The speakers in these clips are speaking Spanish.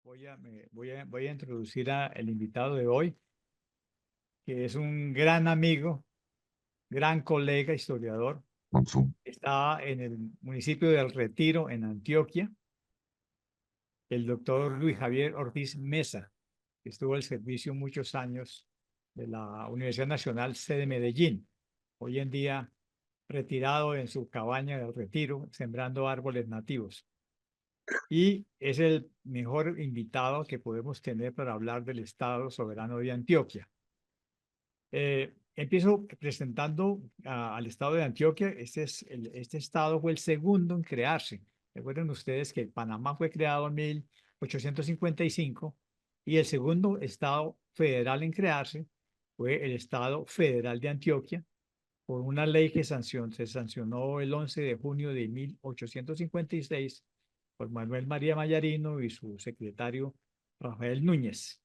Voy a introducir al invitado de hoy, que es un gran amigo, gran colega, historiador. Monzón. Está en el municipio de El Retiro, en Antioquia, el doctor Luis Javier Ortiz Mesa, que estuvo al servicio muchos años de la Universidad Nacional sede Medellín. Hoy en día retirado en su cabaña del Retiro, sembrando árboles nativos. Y es el mejor invitado que podemos tener para hablar del Estado soberano de Antioquia. Empiezo presentando al estado de Antioquia. Este estado fue el segundo en crearse. Recuerden ustedes que Panamá fue creado en 1855 y el segundo estado federal en crearse fue el Estado Federal de Antioquia por una ley que se sancionó el 11 de junio de 1856 por Manuel María Mayarino y su secretario Rafael Núñez.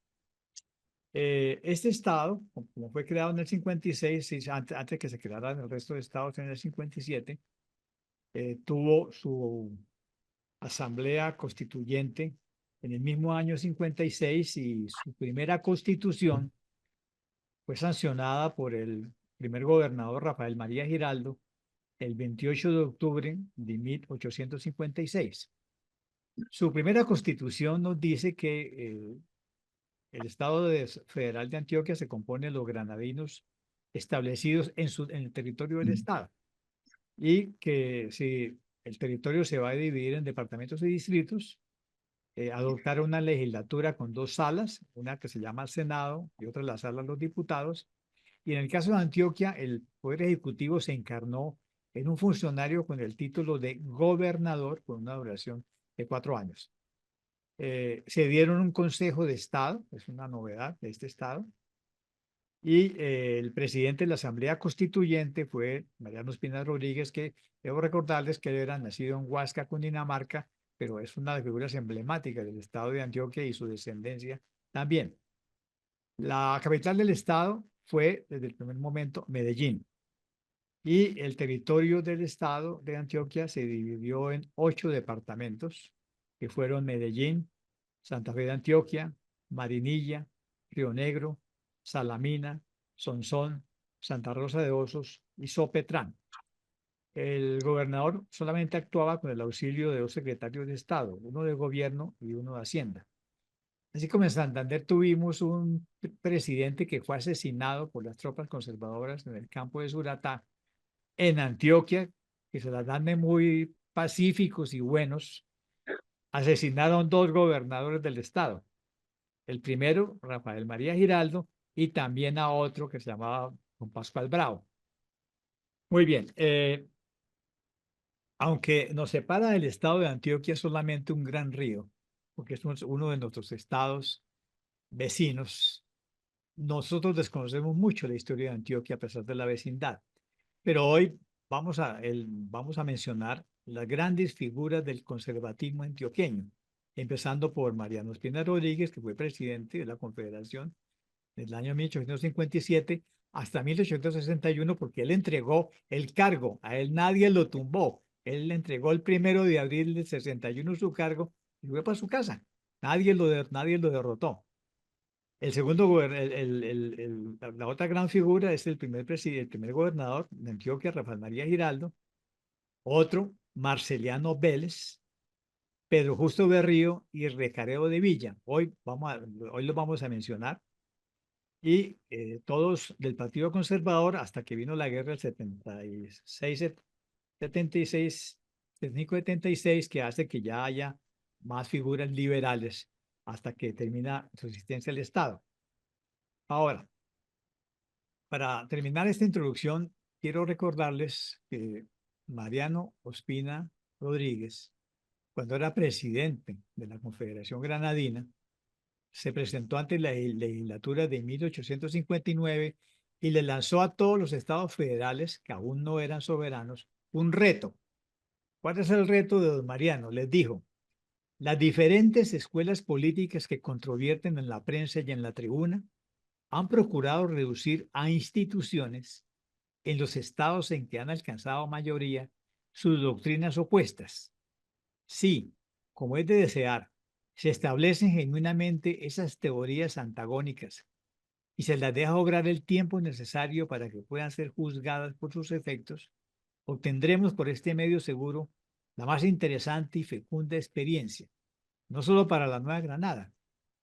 Este estado, como fue creado en el 56, y antes que se crearan el resto de estados en el 57, tuvo su asamblea constituyente en el mismo año 56 y su primera constitución fue sancionada por el primer gobernador Rafael María Giraldo el 28 de octubre de 1856. Su primera constitución nos dice que el Federal de Antioquia se compone de los granadinos establecidos en el territorio del Estado y que si el territorio se va a dividir en departamentos y distritos, adoptar una legislatura con dos salas, una que se llama Senado y otra la sala de los diputados. Y en el caso de Antioquia, el Poder Ejecutivo se encarnó en un funcionario con el título de gobernador por una duración de 4 años. Se dieron un Consejo de Estado, es una novedad de este Estado, y el presidente de la Asamblea Constituyente fue Mariano Espina Rodríguez, que debo recordarles que él era nacido en Huasca, Cundinamarca, pero es una de las figuras emblemáticas del Estado de Antioquia y su descendencia también. La capital del Estado fue, desde el primer momento, Medellín. Y el territorio del Estado de Antioquia se dividió en 8 departamentos, que fueron Medellín, Santa Fe de Antioquia, Marinilla, Río Negro, Salamina, Sonsón, Santa Rosa de Osos y Sopetrán. El gobernador solamente actuaba con el auxilio de dos secretarios de Estado, uno de gobierno y uno de Hacienda. Así como en Santander tuvimos un presidente que fue asesinado por las tropas conservadoras en el campo de Suratá, en Antioquia, que se las dan de muy pacíficos y buenos, asesinaron dos gobernadores del estado. El primero, Rafael María Giraldo, y también a otro que se llamaba Don Pascual Bravo. Muy bien, aunque nos separa del estado de Antioquia solamente un gran río, porque es uno de nuestros estados vecinos, nosotros desconocemos mucho la historia de Antioquia a pesar de la vecindad. Pero hoy vamos a mencionar las grandes figuras del conservatismo antioqueño, empezando por Mariano Espina Rodríguez, que fue presidente de la Confederación desde el año 1857 hasta 1861, porque él entregó el cargo, a él nadie lo tumbó, él le entregó el 1 de abril del 61 su cargo y fue para su casa, nadie lo derrotó. El segundo, la otra gran figura es el primer presidente, el primer gobernador de Antioquia, Rafael María Giraldo. Otro, Marceliano Vélez, Pedro Justo Berrío y Recareo de Villa. Hoy los vamos a mencionar. Y todos del Partido Conservador hasta que vino la guerra del 76, 76, 75-76, que hace que ya haya más figuras liberales hasta que termina su existencia el Estado. Ahora, para terminar esta introducción, quiero recordarles que Mariano Ospina Rodríguez, cuando era presidente de la Confederación Granadina, se presentó ante la legislatura de 1859 y le lanzó a todos los estados federales, que aún no eran soberanos, un reto. ¿Cuál es el reto de don Mariano? Les dijo, las diferentes escuelas políticas que controvierten en la prensa y en la tribuna han procurado reducir a instituciones en los estados en que han alcanzado mayoría sus doctrinas opuestas. Sí, como es de desear, se establecen genuinamente esas teorías antagónicas y se las deja obrar el tiempo necesario para que puedan ser juzgadas por sus efectos, obtendremos por este medio seguro la más interesante y fecunda experiencia, no solo para la Nueva Granada,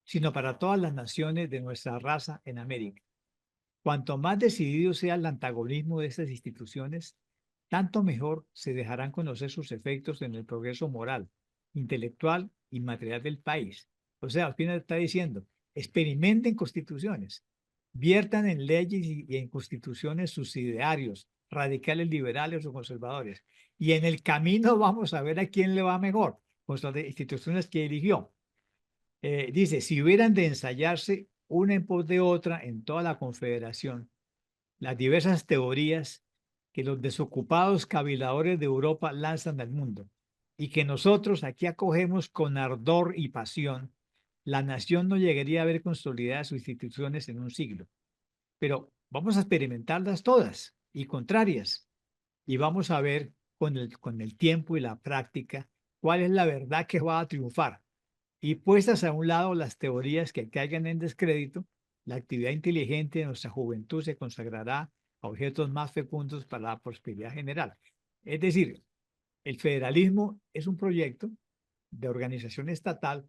sino para todas las naciones de nuestra raza en América. Cuanto más decidido sea el antagonismo de estas instituciones, tanto mejor se dejarán conocer sus efectos en el progreso moral, intelectual y material del país. O sea, Ospina está diciendo, experimenten constituciones, viertan en leyes y en constituciones sus idearios, radicales, liberales o conservadores. Y en el camino vamos a ver a quién le va mejor con las instituciones que eligió. Dice, si hubieran de ensayarse una en pos de otra en toda la confederación, las diversas teorías que los desocupados caviladores de Europa lanzan al mundo y que nosotros aquí acogemos con ardor y pasión, la nación no llegaría a ver consolidadas sus instituciones en un siglo. Pero vamos a experimentarlas todas y contrarias y vamos a ver con el tiempo y la práctica cuál es la verdad que va a triunfar. Y puestas a un lado las teorías que caigan en descrédito, la actividad inteligente de nuestra juventud se consagrará a objetos más fecundos para la prosperidad general. Es decir, el federalismo es un proyecto de organización estatal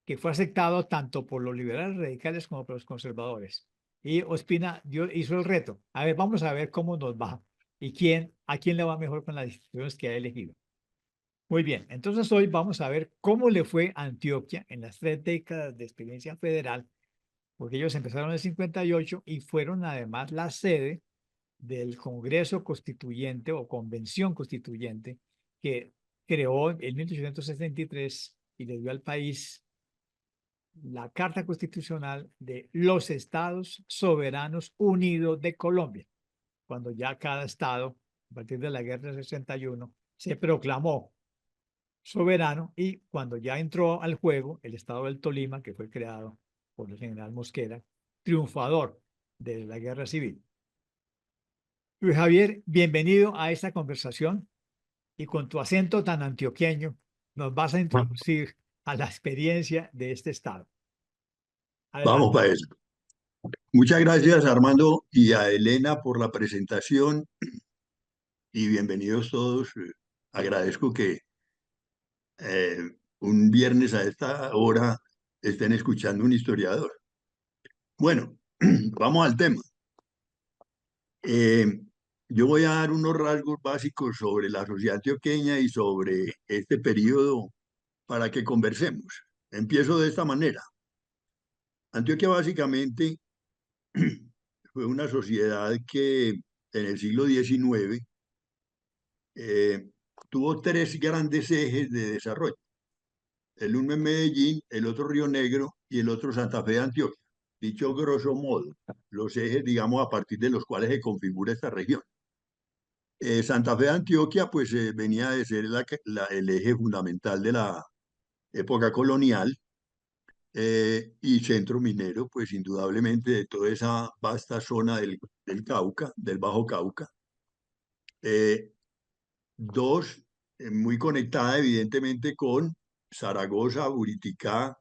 que fue aceptado tanto por los liberales radicales como por los conservadores. Y Ospina hizo el reto. A ver, vamos a ver cómo nos va y a quién le va mejor con las instituciones que ha elegido. Muy bien, entonces hoy vamos a ver cómo le fue a Antioquia en las 3 décadas de experiencia federal, porque ellos empezaron en el 58 y fueron además la sede del Congreso Constituyente o Convención Constituyente que creó en 1863 y le dio al país la Carta Constitucional de los Estados Soberanos Unidos de Colombia, cuando ya cada estado, a partir de la Guerra del 61, se proclamó soberano y cuando ya entró al juego el estado del Tolima, que fue creado por el general Mosquera, triunfador de la guerra civil. Luis Javier, bienvenido a esta conversación y con tu acento tan antioqueño nos vas a introducir a la experiencia de este estado. Vamos Adelante. para eso. Muchas gracias, Armando, y a Elena por la presentación y bienvenidos todos. Agradezco que eh, un viernes a esta hora estén escuchando un historiador. Bueno, vamos al tema. Eh, yo voy a dar unos rasgos básicos sobre la sociedad antioqueña y sobre este periodo para que conversemos. Empiezo de esta manera. Antioquia básicamente fue una sociedad que en el siglo XIX eh, tuvo 3 grandes ejes de desarrollo. El uno en Medellín, el otro Río Negro y el otro Santa Fe de Antioquia. Dicho grosso modo, los ejes, digamos, a partir de los cuales se configura esta región. Santa Fe de Antioquia, pues venía de ser el eje fundamental de la época colonial y centro minero, pues indudablemente de toda esa vasta zona del Cauca, del Bajo Cauca. Eh, Dos, muy conectada evidentemente con Zaragoza, Buriticá,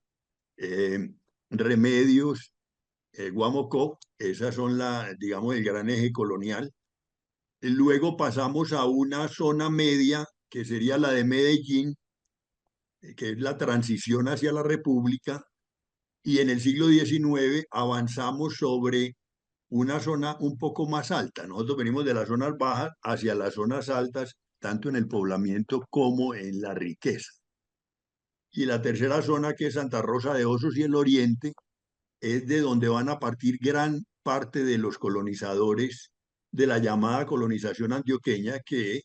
eh, Remedios, Guamocó, esas son digamos, el gran eje colonial. Luego pasamos a una zona media, que sería la de Medellín, que es la transición hacia la República, y en el siglo XIX avanzamos sobre una zona un poco más alta. Nosotros venimos de las zonas bajas hacia las zonas altas, tanto en el poblamiento como en la riqueza. Y la tercera zona, que es Santa Rosa de Osos y el Oriente, es de donde van a partir gran parte de los colonizadores de la llamada colonización antioqueña, que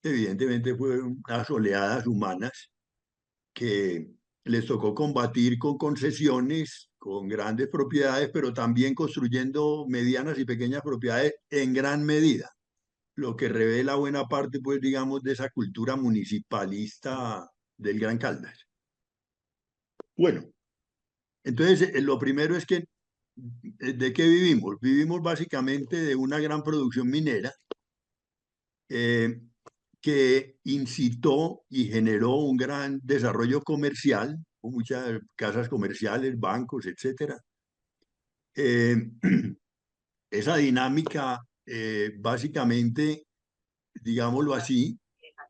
evidentemente fueron unas oleadas humanas que les tocó combatir con concesiones, con grandes propiedades, pero también construyendo medianas y pequeñas propiedades en gran medida, lo que revela buena parte, pues, digamos, de esa cultura municipalista del Gran Caldas. Bueno, entonces lo primero es que, ¿de qué vivimos? Vivimos básicamente de una gran producción minera que incitó y generó un gran desarrollo comercial muchas casas comerciales, bancos, etcétera. Eh, esa dinámica, básicamente, digámoslo así,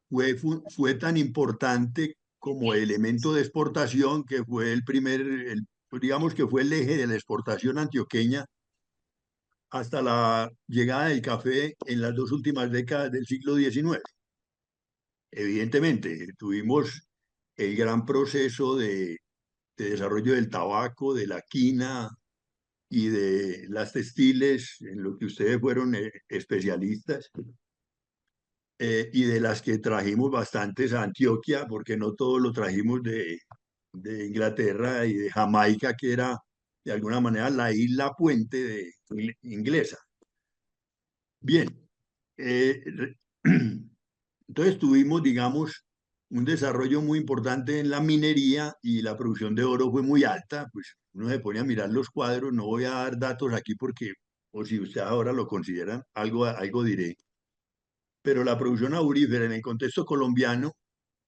fue tan importante como elemento de exportación que fue digamos que fue el eje de la exportación antioqueña hasta la llegada del café en las dos últimas décadas del siglo XIX. Evidentemente, tuvimos el gran proceso de desarrollo del tabaco, de la quina y de las textiles, en lo que ustedes fueron especialistas, y de las que trajimos bastantes a Antioquia, porque no todo lo trajimos de Inglaterra y de Jamaica, que era de alguna manera la isla puente inglesa. Bien, eh, entonces tuvimos, digamos, un desarrollo muy importante en la minería y la producción de oro fue muy alta. Pues uno se pone a mirar los cuadros, no voy a dar datos aquí porque, o si ustedes ahora lo consideran, algo diré. Pero la producción aurífera en el contexto colombiano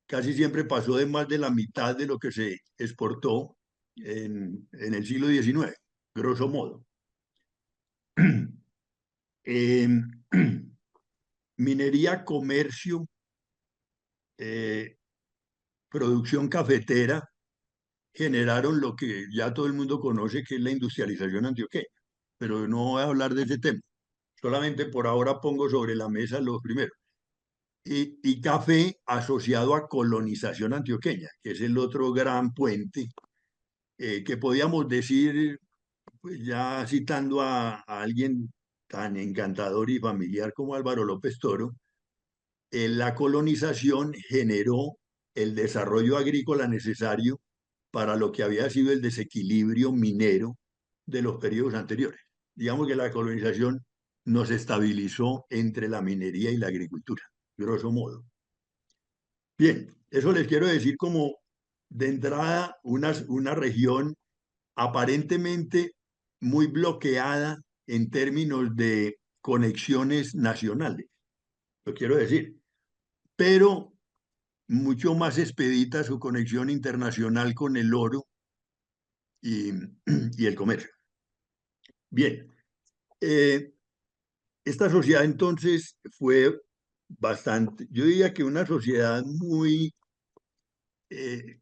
casi siempre pasó de más de la mitad de lo que se exportó en el siglo XIX, grosso modo. Minería, comercio, eh, producción cafetera generaron lo que ya todo el mundo conoce, que es la industrialización antioqueña. Pero no voy a hablar de ese tema. Solamente por ahora pongo sobre la mesa los primeros. Y café asociado a colonización antioqueña, que es el otro gran puente, que podíamos decir, pues ya citando a alguien tan encantador y familiar como Álvaro López Toro, la colonización generó el desarrollo agrícola necesario para lo que había sido el desequilibrio minero de los periodos anteriores. Digamos que la colonización nos estabilizó entre la minería y la agricultura, grosso modo. Bien, eso les quiero decir como de entrada una región aparentemente muy bloqueada en términos de conexiones nacionales, lo quiero decir, pero mucho más expedita su conexión internacional con el oro y, y el comercio. Bien, eh, esta sociedad entonces fue bastante, yo diría que una sociedad muy, eh,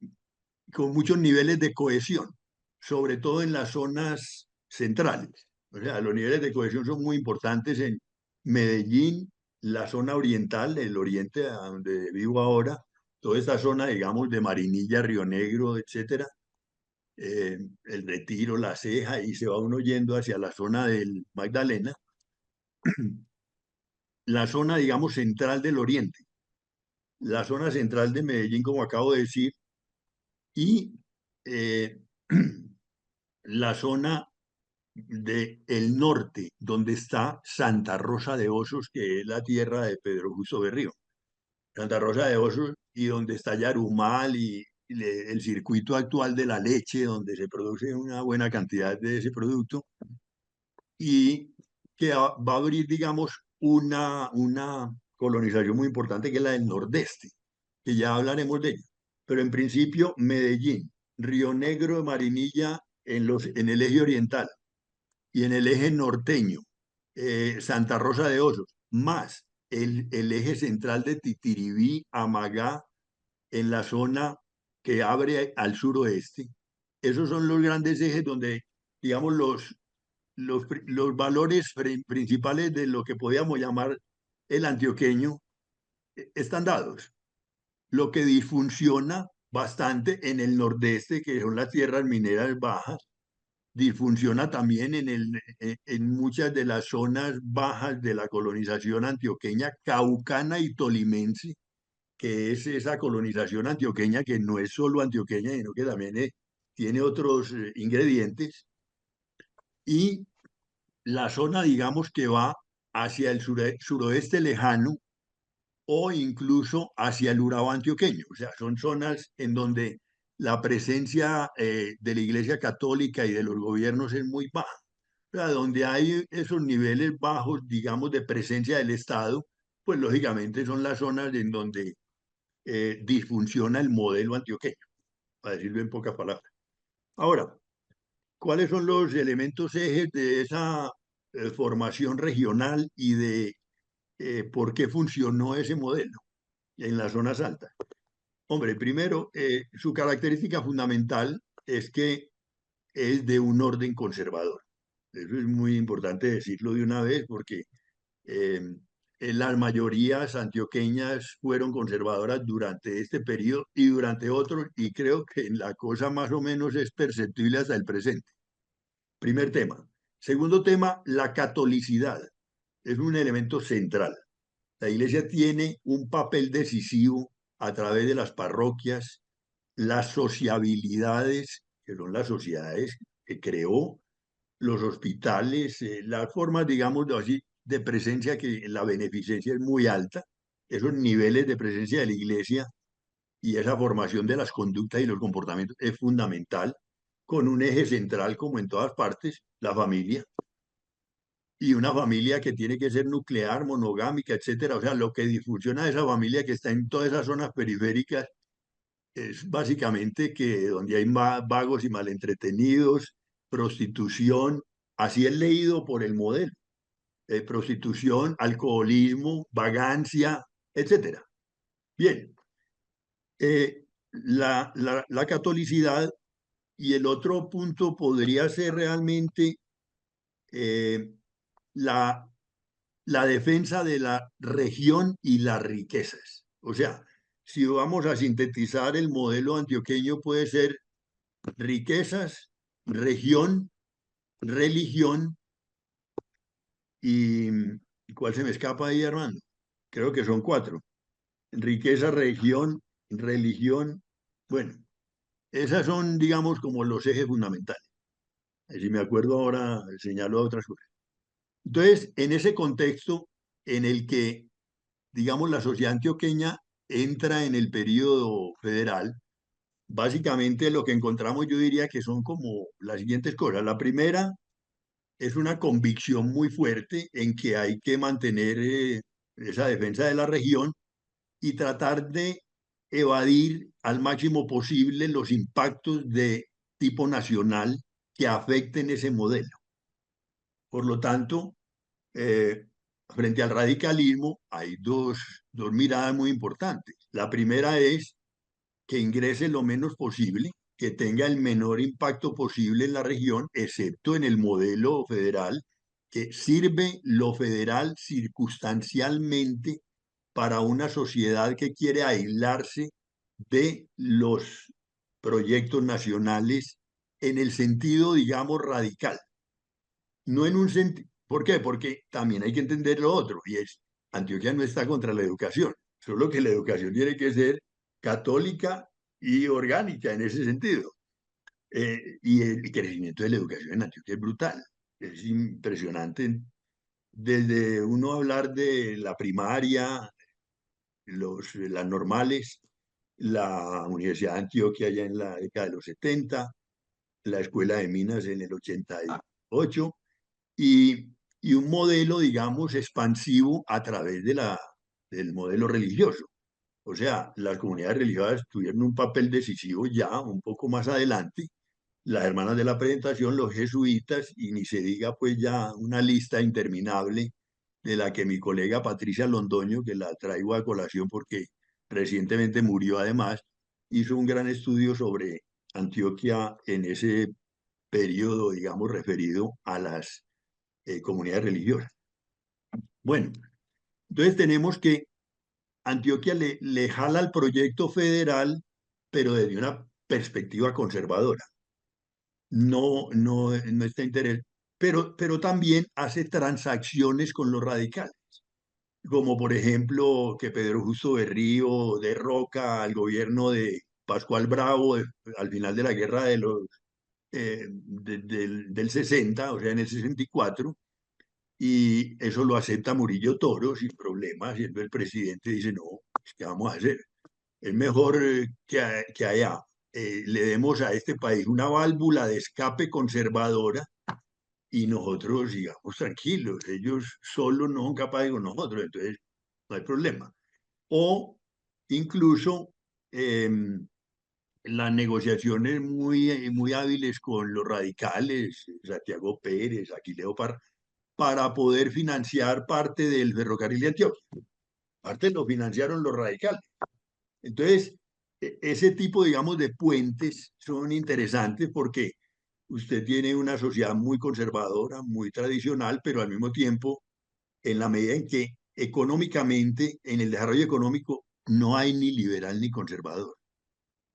con muchos niveles de cohesión, sobre todo en las zonas centrales. O sea, los niveles de cohesión son muy importantes en Medellín, la zona oriental, el oriente, a donde vivo ahora, toda esta zona, digamos, de Marinilla, Río Negro, etcétera, el Retiro, La Ceja, y se va uno yendo hacia la zona del Magdalena, la zona, digamos, central del oriente, la zona central de Medellín, como acabo de decir, y eh, la zona del norte, donde está Santa Rosa de Osos, que es la tierra de Pedro Justo Berrío. Santa Rosa de Osos y donde está Yarumal y el circuito actual de la leche, donde se produce una buena cantidad de ese producto y que va a abrir, digamos, una colonización muy importante que es la del Nordeste, que ya hablaremos de ella. Pero en principio, Medellín, Río Negro de Marinilla en el eje oriental y en el eje norteño, Santa Rosa de Osos, más el eje central de Titiribí, Amagá, en la zona que abre al suroeste. Esos son los grandes ejes donde, digamos, los valores principales de lo que podíamos llamar el antioqueño están dados. Lo que disfunciona bastante en el nordeste, que son las tierras mineras bajas, disfunciona también en muchas de las zonas bajas de la colonización antioqueña, caucana y tolimense, que es esa colonización antioqueña que no es solo antioqueña, sino que también tiene otros ingredientes. Y la zona, digamos, que va hacia el suroeste lejano o incluso hacia el Urabá antioqueño. O sea, son zonas en donde la presencia de la Iglesia Católica y de los gobiernos es muy baja. O sea, donde hay esos niveles bajos, digamos, de presencia del Estado, pues lógicamente son las zonas en donde disfunciona el modelo antioqueño. para decirlo en pocas palabras. Ahora, ¿cuáles son los elementos ejes de esa formación regional y de por qué funcionó ese modelo en las zonas altas? Hombre, primero, su característica fundamental es que es de un orden conservador. Eso es muy importante decirlo de una vez porque eh, las mayorías antioqueñas fueron conservadoras durante este periodo y durante otros, y creo que la cosa más o menos es perceptible hasta el presente. Primer tema. Segundo tema, la catolicidad. Es un elemento central. La iglesia tiene un papel decisivo a través de las parroquias, las sociabilidades, que son las sociedades que creó, los hospitales, las formas, digamos, así, de presencia, que la beneficencia es muy alta, esos niveles de presencia de la iglesia y esa formación de las conductas y los comportamientos es fundamental, con un eje central, como en todas partes, la familia, y una familia que tiene que ser nuclear, monogámica, etcétera. O sea, lo que disfusiona de esa familia que está en todas esas zonas periféricas es básicamente que donde hay vagos y malentretenidos, prostitución, así es leído por el modelo, prostitución, alcoholismo, vagancia, etcétera. Bien, la catolicidad, y el otro punto podría ser realmente eh, la, la defensa de la región y las riquezas. O sea, si vamos a sintetizar el modelo antioqueño, puede ser riquezas, región, religión y ¿cuál se me escapa ahí, Armando? Creo que son cuatro. Riqueza, región, religión. Bueno, esas son, digamos, como los ejes fundamentales. Si me acuerdo ahora, señalo otras cosas. Entonces, en ese contexto en el que, digamos, la sociedad antioqueña entra en el periodo federal, básicamente lo que encontramos yo diría que son como las siguientes cosas. La primera es una convicción muy fuerte en que hay que mantener esa defensa de la región y tratar de evadir al máximo posible los impactos de tipo nacional que afecten ese modelo. Por lo tanto, eh, frente al radicalismo hay dos miradas muy importantes. La primera es que ingrese lo menos posible, que tenga el menor impacto posible en la región, excepto en el modelo federal, que sirve lo federal circunstancialmente para una sociedad que quiere aislarse de los proyectos nacionales en el sentido, digamos, radical. No en un sentido. ¿Por qué? Porque también hay que entender lo otro, y es, Antioquia no está contra la educación, solo que la educación tiene que ser católica y orgánica en ese sentido. Y el crecimiento de la educación en Antioquia es brutal, es impresionante. Desde uno hablar de la primaria, las normales, la Universidad de Antioquia ya en la década de los 70, la Escuela de Minas en el 88, y, y un modelo, digamos, expansivo a través del modelo religioso. O sea, las comunidades religiosas tuvieron un papel decisivo ya un poco más adelante, las hermanas de la presentación, los jesuitas, y ni se diga pues ya una lista interminable de la que mi colega Patricia Londoño, que la traigo a colación porque recientemente murió además, hizo un gran estudio sobre Antioquia en ese periodo, digamos, referido a las comunidades religiosas. Bueno, entonces tenemos que Antioquia le jala al proyecto federal, pero desde una perspectiva conservadora. No está interés, pero también hace transacciones con los radicales, como por ejemplo que Pedro Justo Berrío derroca al gobierno de Pascual Bravo al final de la guerra del 60, o sea, en el 64, y eso lo acepta Murillo Toro sin problemas, siendo el presidente, dice, no, ¿qué vamos a hacer? Es mejor que allá le demos a este país una válvula de escape conservadora y nosotros sigamos tranquilos. Ellos solos no son capaces con nosotros, entonces no hay problema. O incluso las negociaciones muy hábiles con los radicales, Santiago Pérez, Aquileo Parra, para poder financiar parte del ferrocarril de Antioquia. Parte lo financiaron los radicales. Entonces, ese tipo, digamos, de puentes son interesantes porque usted tiene una sociedad muy conservadora, muy tradicional, pero al mismo tiempo, en la medida en que económicamente, en el desarrollo económico, no hay ni liberal ni conservador.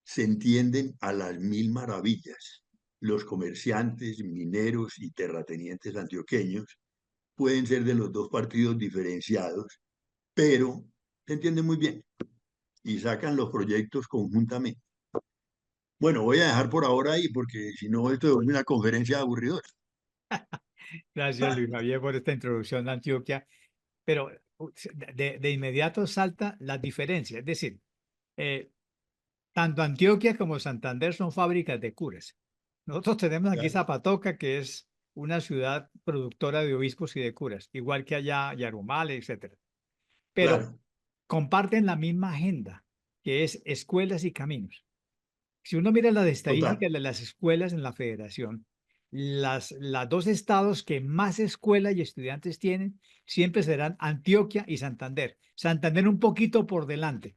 Se entienden a las mil maravillas. Los comerciantes, mineros y terratenientes antioqueños pueden ser de los dos partidos diferenciados, pero se entienden muy bien y sacan los proyectos conjuntamente. Bueno, voy a dejar por ahora ahí porque si no, esto es una conferencia aburridora. Gracias, Luis Javier, por esta introducción a Antioquia. Pero de inmediato salta la diferencia. Es decir, eh, tanto Antioquia como Santander son fábricas de curas. Nosotros tenemos aquí Claro, Zapatoca, que es una ciudad productora de obispos y de curas, igual que allá Yarumal, etcétera. Pero claro, comparten la misma agenda, que es escuelas y caminos. Si uno mira las total. estadísticas de las escuelas en la federación, las dos estados que más escuelas y estudiantes tienen siempre serán Antioquia y Santander. Santander un poquito por delante,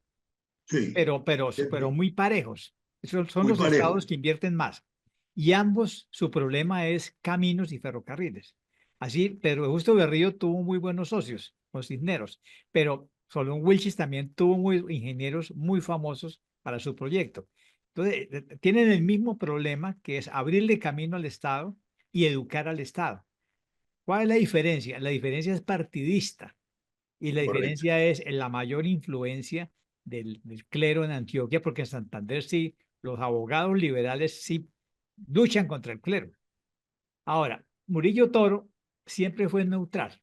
Sí, pero muy parejos. Esos son muy los estados parejos. que invierten más. Y ambos, su problema es caminos y ferrocarriles. Así, Pedro Justo Berrío tuvo muy buenos socios, los Cisneros, pero Solón Wilchis también tuvo muy, ingenieros muy famosos para su proyecto. Entonces, tienen el mismo problema que es abrirle camino al Estado y educar al Estado. ¿Cuál es la diferencia? La diferencia es partidista. Y la Correcto. diferencia es en la mayor influencia del clero en Antioquia, porque en Santander sí, los abogados liberales sí luchan contra el clero. Ahora, Murillo Toro siempre fue neutral.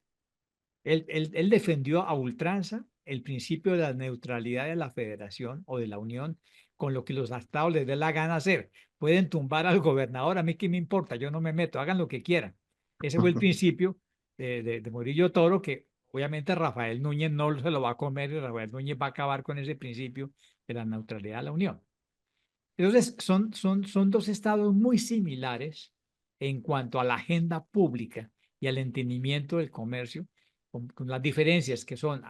Él defendió a ultranza el principio de la neutralidad de la federación o de la unión con lo que los estados les dé la gana hacer. Pueden tumbar al gobernador, a mí qué me importa, yo no me meto, hagan lo que quieran. Ese fue el principio de Murillo Toro, que obviamente Rafael Núñez no se lo va a comer y Rafael Núñez va a acabar con ese principio de la neutralidad de la unión. Entonces, son dos estados muy similares en cuanto a la agenda pública y al entendimiento del comercio, con las diferencias que son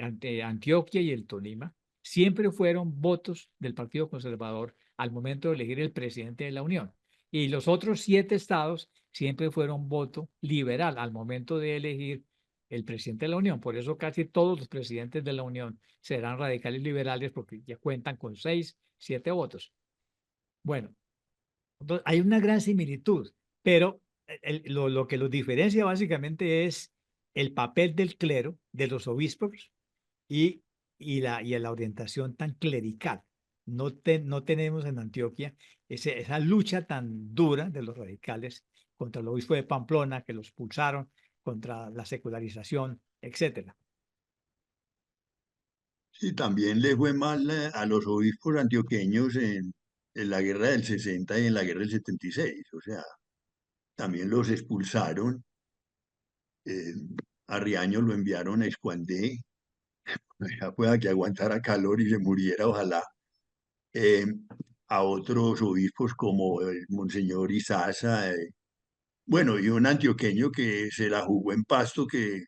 ante Antioquia y el Tolima, siempre fueron votos del Partido Conservador al momento de elegir el presidente de la Unión. Y los otros 7 estados siempre fueron voto liberal al momento de elegir el presidente de la Unión. Por eso casi todos los presidentes de la Unión serán radicales liberales porque ya cuentan con 6, 7 votos. Bueno, hay una gran similitud, pero lo que los diferencia básicamente es el papel del clero, de los obispos y, y la orientación tan clerical. No tenemos en Antioquia esa lucha tan dura de los radicales contra el obispo de Pamplona, que los expulsaron, contra la secularización, etcétera. Sí, también le fue mal a los obispos antioqueños en la guerra del 60 y en la guerra del 76. O sea, también los expulsaron. eh, a Riaño lo enviaron a Escuandé, ya pueda que aguantara calor y se muriera, ojalá. eh, a otros obispos como el Monseñor Izaza, bueno, y un antioqueño que se la jugó en Pasto, que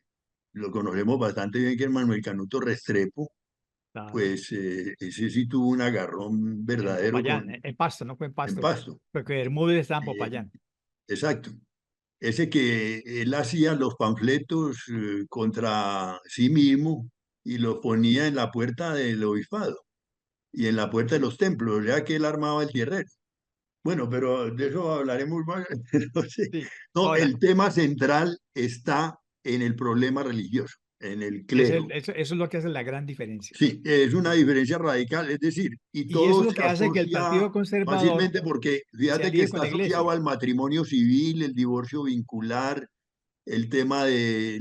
lo conocemos bastante bien, que es Manuel Canuto Restrepo, Claro. pues ese sí tuvo un agarrón En verdadero Popayán, en Pasto, no fue en en Pasto, Pasto. porque Bermúdez estaba en Eh, Popayán. exacto. Ese que él hacía los panfletos contra sí mismo y los ponía en la puerta del obispado y en la puerta de los templos, ya que él armaba el tierrero. Bueno, pero de eso hablaremos más. No sé. Sí. No, Ahora, el tema central está en el problema religioso, en el clero. eso es lo que hace la gran diferencia. Sí, es una diferencia radical, es decir, y Y eso todo es lo se que hace que el asocia Partido Conservador fácilmente porque se fíjate que alíe con está la asociado Iglesia. al matrimonio civil, el divorcio vincular, el tema de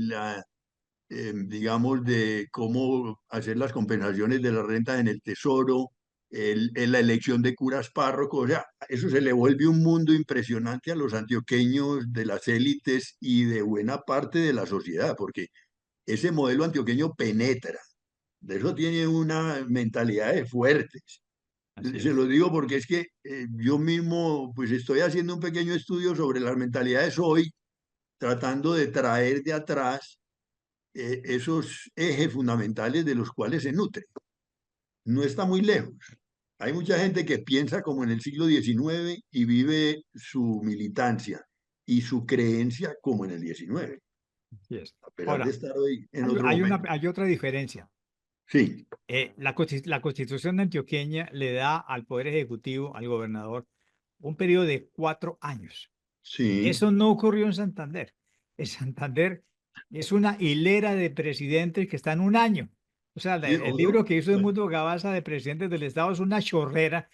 digamos, de cómo hacer las compensaciones de las rentas en el tesoro, en la elección de curas párrocos, o sea, eso se le vuelve un mundo impresionante a los antioqueños de las élites y de buena parte de la sociedad, porque ese modelo antioqueño penetra, de eso tiene una mentalidad de fuertes. Así Se es. lo digo porque es que yo mismo pues estoy haciendo un pequeño estudio sobre las mentalidades hoy, tratando de traer de atrás esos ejes fundamentales de los cuales se nutre. No está muy lejos. Hay mucha gente que piensa como en el siglo XIX y vive su militancia y su creencia como en el XIX, Así es. a pesar de Ahora, estar hoy en otro momento. hay otra diferencia. Sí, La Constitución antioqueña le da al Poder Ejecutivo, al gobernador, un periodo de 4 años. sí, Eso no ocurrió en Santander. En Santander es una hilera de presidentes que están un año. O sea, sí, el o libro no. que hizo Bueno, Edmundo Gabaza de presidentes del Estado es una chorrera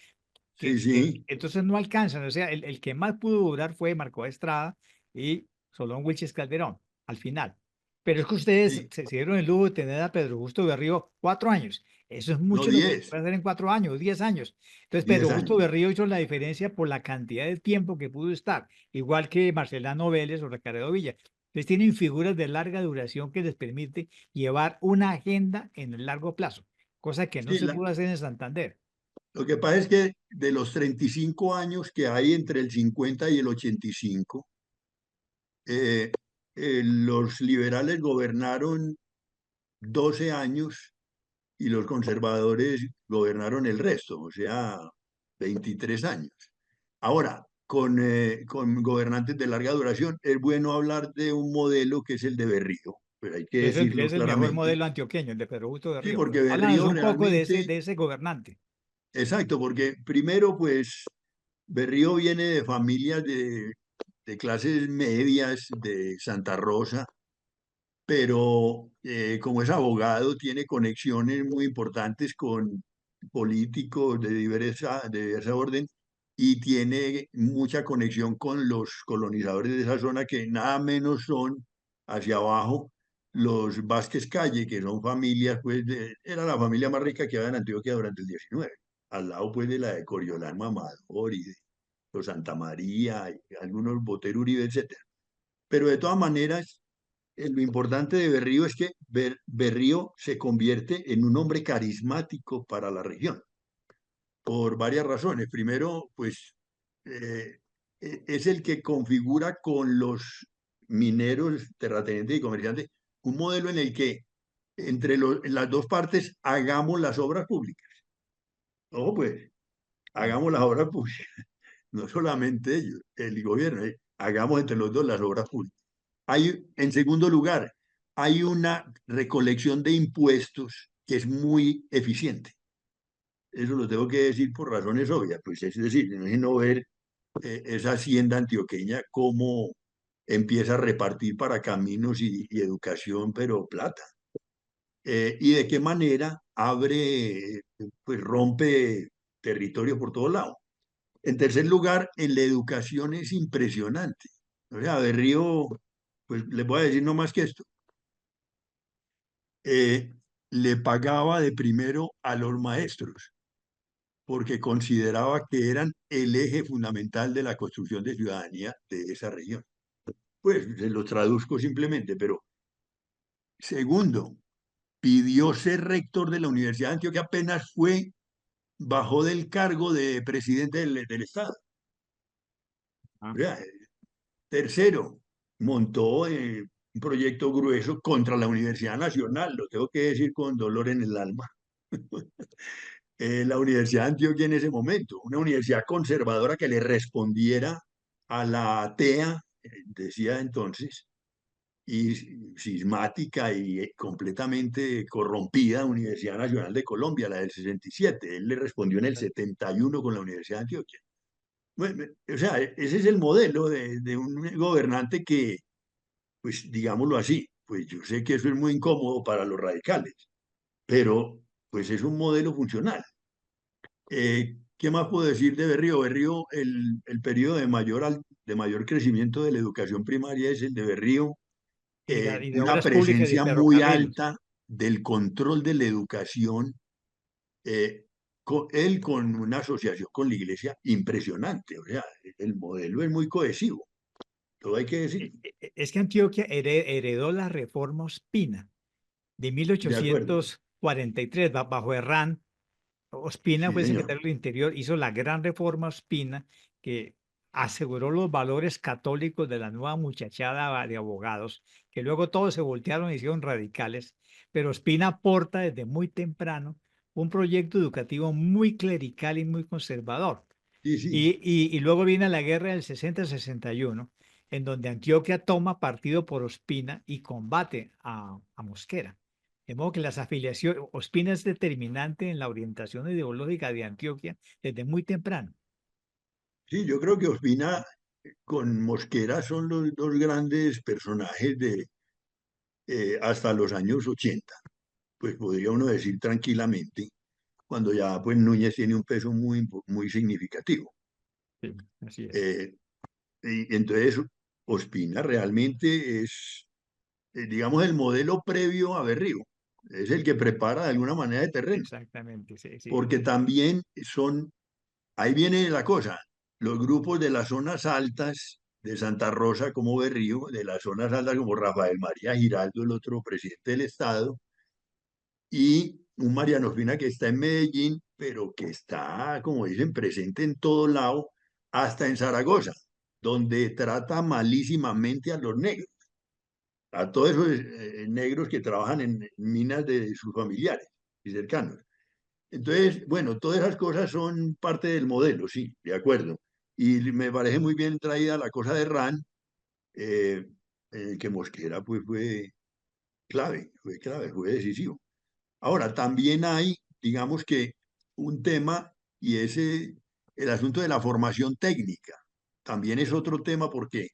sí, que sí, entonces no alcanzan. O sea, el que más pudo durar fue Marco Estrada y Solón Wilches Calderón, al final. Pero es que ustedes sí. se dieron el lujo de tener a Pedro Justo Berrío 4 años. Eso es No, mucho lo que se 10, puede hacer en 4 años, 10 años. Entonces, Pedro 10 Justo años. Berrío hizo la diferencia por la cantidad de tiempo que pudo estar, igual que Marcelano Vélez o Ricardo Villa. Entonces, tienen figuras de larga duración que les permite llevar una agenda en el largo plazo, cosa que no Sí, se pudo hacer en Santander. lo que pasa es que de los 35 años que hay entre el 50 y el 85, eh, los liberales gobernaron 12 años y los conservadores gobernaron el resto, o sea, 23 años. Ahora, con gobernantes de larga duración, es bueno hablar de un modelo que es el de Berrío, pero hay que Que decirlo es el mejor claramente. modelo antioqueño, el de Pedro Justo Sí, Berrío. porque Háblanos Berrío un poco realmente, de ese gobernante. exacto, porque primero, pues, Berrío viene de familias de clases medias de Santa Rosa, pero como es abogado, tiene conexiones muy importantes con políticos de diversa orden y tiene mucha conexión con los colonizadores de esa zona que nada menos son hacia abajo los Vázquez Calle, que son familias, pues, era la familia más rica que había en Antioquia durante el 19, al lado pues de la de Coriolán Mamador y de los Santa María, y algunos Botero Uribe, etcétera. Pero de todas maneras, lo importante de Berrío es que Berrío se convierte en un hombre carismático para la región, por varias razones. Primero, pues eh, es el que configura con los mineros, terratenientes y comerciantes un modelo en el que en las dos partes hagamos las obras públicas. Ojo, pues, hagamos las obras públicas, no solamente ellos, el gobierno, hagamos entre los dos las obras públicas. Hay, en segundo lugar, hay una recolección de impuestos que es muy eficiente. Eso lo tengo que decir por razones obvias. Pues es decir, no ver esa hacienda antioqueña cómo empieza a repartir para caminos y educación, pero plata. Y de qué manera abre, pues rompe territorio por todos lados. En tercer lugar, en la educación es impresionante. O sea, Berrío, pues les voy a decir no más que esto. eh, Le pagaba de primero a los maestros, porque consideraba que eran el eje fundamental de la construcción de ciudadanía de esa región. Pues se lo traduzco simplemente, pero segundo, pidió ser rector de la Universidad de Antioquia apenas bajó del cargo de presidente del Estado. Ah, O sea, tercero, montó un proyecto grueso contra la Universidad Nacional, lo tengo que decir con dolor en el alma. La Universidad de Antioquia en ese momento, una universidad conservadora que le respondiera a la TEA, decía entonces, y cismática y completamente corrompida Universidad Nacional de Colombia, la del 67. Él le respondió en el 71 con la Universidad de Antioquia. Bueno, o sea, ese es el modelo de un gobernante que, pues digámoslo así, pues yo sé que eso es muy incómodo para los radicales, pero pues es un modelo funcional. ¿Qué más puedo decir de Berrío? Berrío, el periodo de mayor crecimiento de la educación primaria es el de Berrío, y de una obras públicas y presencia muy ferrocarriles. alta del control de la educación, eh, él con una asociación con la iglesia impresionante, o sea, el modelo es muy cohesivo, todo hay que decir, Es que Antioquia heredó la reforma Ospina de de acuerdo. 1843 bajo Herrán. Ospina Sí, fue señor. secretario del Interior, hizo la gran reforma Ospina que aseguró los valores católicos de la nueva muchachada de abogados, que luego todos se voltearon y hicieron radicales, pero Ospina aporta desde muy temprano un proyecto educativo muy clerical y muy conservador. Sí, sí. Y luego viene la guerra del 60-61, en donde Antioquia toma partido por Ospina y combate a Mosquera. De modo que las afiliaciones, Ospina es determinante en la orientación ideológica de Antioquia desde muy temprano. Sí, yo creo que Ospina con Mosquera son los dos grandes personajes de hasta los años 80. Pues podría uno decir tranquilamente, cuando ya pues Núñez tiene un peso muy significativo. Sí, así es. Eh, y entonces Ospina realmente es, digamos, el modelo previo a Berrío. Es el que prepara de alguna manera el terreno, Exactamente, sí, sí. porque también son, ahí viene la cosa, los grupos de las zonas altas de Santa Rosa como Berrío, de las zonas altas como Rafael María Giraldo, el otro presidente del Estado, y un Mariano Ospina que está en Medellín, pero que está, como dicen, presente en todo lado, hasta en Zaragoza, donde trata malísimamente a los negros, a todos esos negros que trabajan en minas de sus familiares y cercanos. Entonces, bueno, todas esas cosas son parte del modelo, sí, de acuerdo. Y me parece muy bien traída la cosa de RAN, eh, que Mosquera pues fue clave, fue decisivo. Ahora, también hay, digamos que, un tema y ese, el asunto de la formación técnica. También es otro tema porque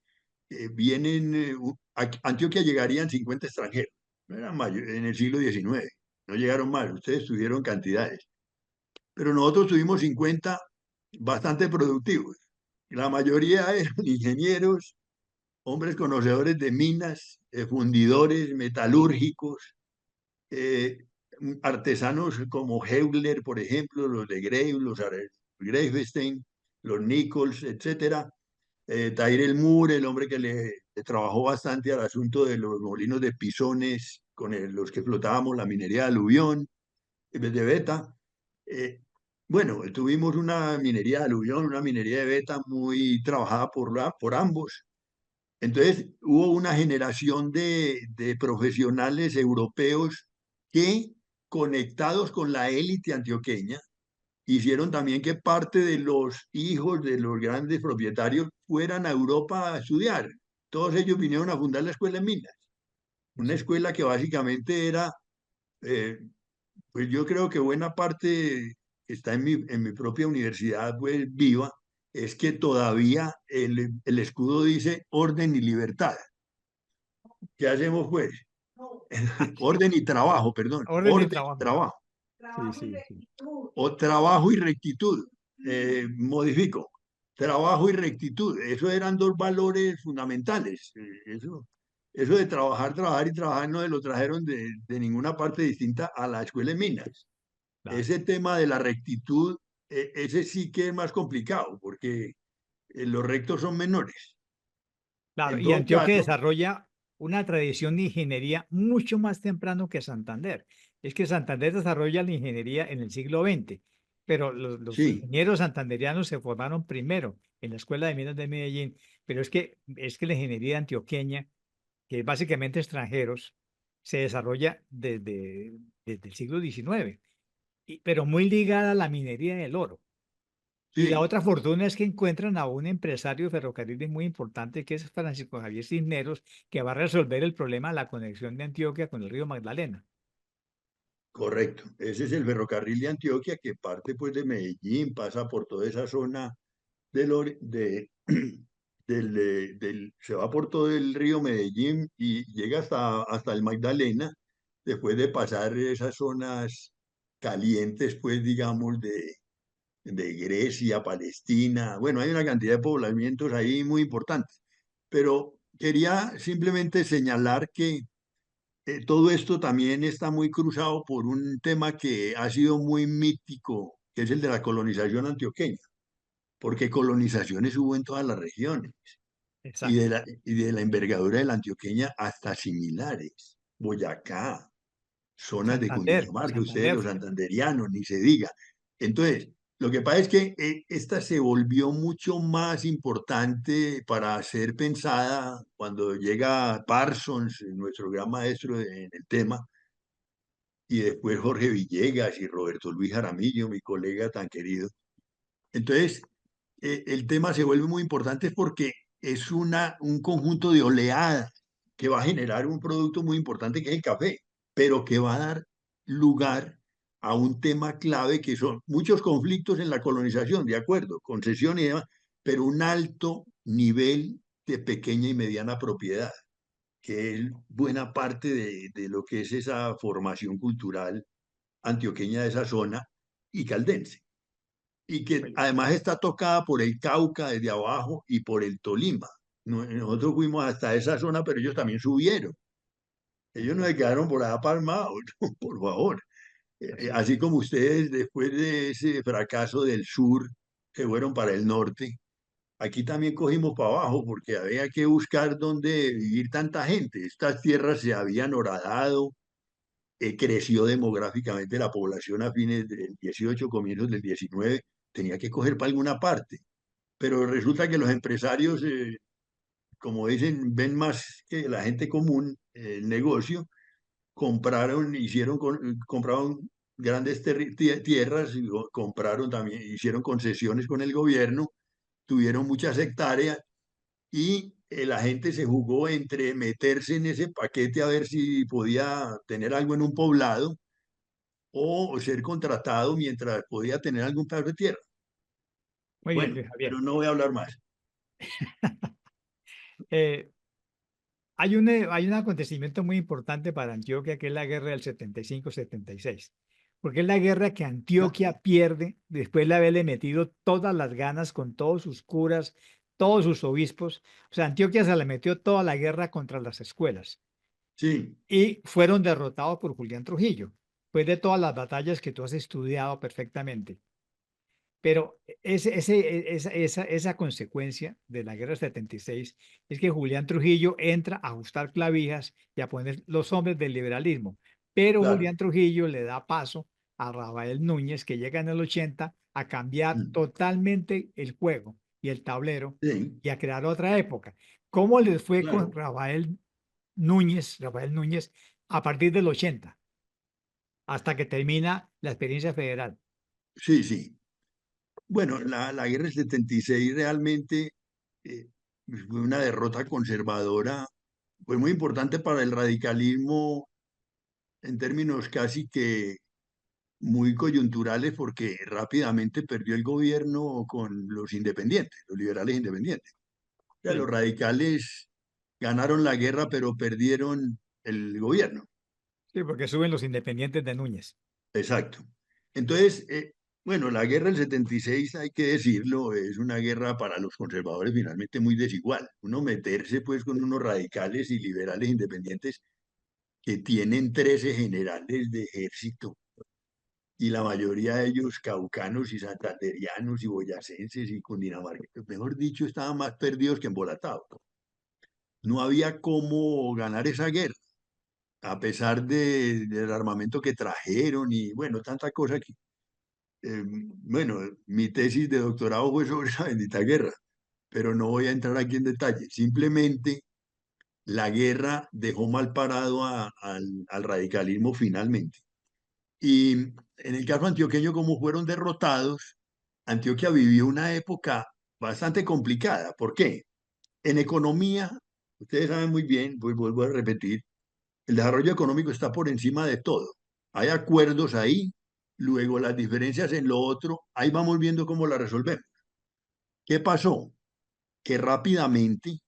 vienen, a Antioquia llegarían 50 extranjeros, no eran en el siglo XIX, no llegaron más, ustedes tuvieron cantidades, pero nosotros tuvimos 50 bastante productivos. La mayoría eran ingenieros, hombres conocedores de minas, fundidores, metalúrgicos, eh, artesanos como Heuler, por ejemplo, los de Grave, Gravestein, los Nichols, etcétera. Tyrell Moore, el hombre que le trabajó bastante al asunto de los molinos de pisones con los que explotábamos la minería de aluvión, de beta. Eh, bueno, tuvimos una minería de aluvión, una minería de beta muy trabajada por ambos. Entonces hubo una generación de profesionales europeos que, conectados con la élite antioqueña, hicieron también que parte de los hijos de los grandes propietarios fueran a Europa a estudiar. Todos ellos vinieron a fundar la escuela en Minas, una Sí. escuela que básicamente era, eh, pues yo creo que buena parte que está en mi propia universidad, pues viva, es que todavía el escudo dice orden y libertad. ¿Qué hacemos pues? Orden y trabajo, perdón. Orden y Orden y trabajo. trabajo. Sí, sí, sí. O trabajo y rectitud. Modifico. Trabajo y rectitud. Eso eran dos valores fundamentales. Eso de trabajar, trabajar y trabajar no se lo trajeron de ninguna parte distinta a la escuela de Minas. Claro. Ese tema de la rectitud, ese sí que es más complicado porque los rectos son menores. Claro, En y todo Antioquia caso, desarrolla una tradición de ingeniería mucho más temprano que Santander. Es que Santander desarrolla la ingeniería en el siglo XX, pero los sí, ingenieros santanderianos se formaron primero en la Escuela de Minas de Medellín, pero es que la ingeniería antioqueña, que es básicamente extranjeros, se desarrolla desde el siglo XIX, pero muy ligada a la minería del oro. Y la sí, otra fortuna es que encuentran a un empresario de ferrocarriles muy importante que es Francisco Javier Cisneros, que va a resolver el problema de la conexión de Antioquia con el río Magdalena. correcto. Ese es el ferrocarril de Antioquia que parte pues de Medellín, pasa por toda esa zona se va por todo el río Medellín y llega hasta el Magdalena, después de pasar esas zonas calientes, pues digamos, de Grecia, Palestina. Bueno, hay una cantidad de poblamientos ahí muy importantes. Pero quería simplemente señalar que todo esto también está muy cruzado por un tema que ha sido muy mítico, que es el de la colonización antioqueña, porque colonizaciones hubo en todas las regiones Exacto. y de la envergadura de la antioqueña hasta similares. Boyacá, zonas de Santander, Cundinamarca, ustedes Santander. los santanderianos, ni se diga. Entonces, lo que pasa es que esta se volvió mucho más importante para ser pensada cuando llega Parsons, nuestro gran maestro en el tema, y después Jorge Villegas y Roberto Luis Jaramillo, mi colega tan querido. Entonces, el tema se vuelve muy importante porque es un conjunto de oleadas que va a generar un producto muy importante que es el café, pero que va a dar lugar a un tema clave que son muchos conflictos en la colonización, de acuerdo, concesiones y demás, pero un alto nivel de pequeña y mediana propiedad, que es buena parte de lo que es esa formación cultural antioqueña de esa zona y caldense y que Oye, además está tocada por el Cauca desde abajo y por el Tolima. Nosotros fuimos hasta esa zona, pero ellos también subieron. Ellos no se exacto, quedaron por allá palmados, por favor. así es. Así como ustedes, después de ese fracaso del sur, se fueron para el norte, aquí también cogimos para abajo porque había que buscar dónde vivir tanta gente. Estas tierras se habían horadado, creció demográficamente la población a fines del 18, comienzos del 19, tenía que coger para alguna parte. Pero resulta que los empresarios, como dicen, ven más que la gente común el negocio, compraron grandes tierras, y compraron también, hicieron concesiones con el gobierno, tuvieron muchas hectáreas y la gente se jugó entre meterse en ese paquete a ver si podía tener algo en un poblado o ser contratado mientras podía tener algún pedazo de tierra. Muy bien, Bueno, Luis Javier. pero no voy a hablar más. Eh, hay un acontecimiento muy importante para Antioquia, que es la guerra del 75-76, porque es la guerra que Ah, Antioquia pierde después de haberle metido todas las ganas con todos sus curas, todos sus obispos. O sea, Antioquia se le metió toda la guerra contra las escuelas sí, y fueron derrotados por Julián Trujillo, después de todas las batallas que tú has estudiado perfectamente. Pero esa consecuencia de la guerra del 76 es que Julián Trujillo entra a ajustar clavijas y a poner los hombres del liberalismo. Pero claro. Julián Trujillo le da paso a Rafael Núñez, que llega en el 80 a cambiar Mm, totalmente el juego y el tablero sí, y a crear otra época. ¿Cómo les fue con claro. Rafael Núñez a partir del 80 hasta que termina la experiencia federal? Sí, sí. Bueno, la guerra del 76 realmente eh, fue una derrota conservadora, fue muy importante para el radicalismo en términos casi que muy coyunturales porque rápidamente perdió el gobierno con los independientes, los liberales independientes. O sea, los Sí, radicales ganaron la guerra pero perdieron el gobierno. sí, porque suben los independientes de Núñez. Exacto. Entonces, bueno, la guerra del 76, hay que decirlo, es una guerra para los conservadores finalmente muy desigual. Uno meterse pues con unos radicales y liberales independientes que tienen 13 generales de ejército y la mayoría de ellos caucanos y santanderianos y boyacenses y cundinamarqueses. Mejor dicho, estaban más perdidos que embolatados. No había cómo ganar esa guerra, a pesar del armamento que trajeron y bueno, tanta cosa que bueno, mi tesis de doctorado fue sobre esa bendita guerra, pero no voy a entrar aquí en detalle. Simplemente la guerra dejó mal parado al radicalismo finalmente. Y en el caso antioqueño, como fueron derrotados, Antioquia vivió una época bastante complicada. ¿Por qué? En economía, ustedes saben muy bien, pues vuelvo a repetir, el desarrollo económico está por encima de todo. Hay acuerdos ahí, luego las diferencias en lo otro, ahí vamos viendo cómo la resolvemos. ¿Qué pasó? Que rápidamente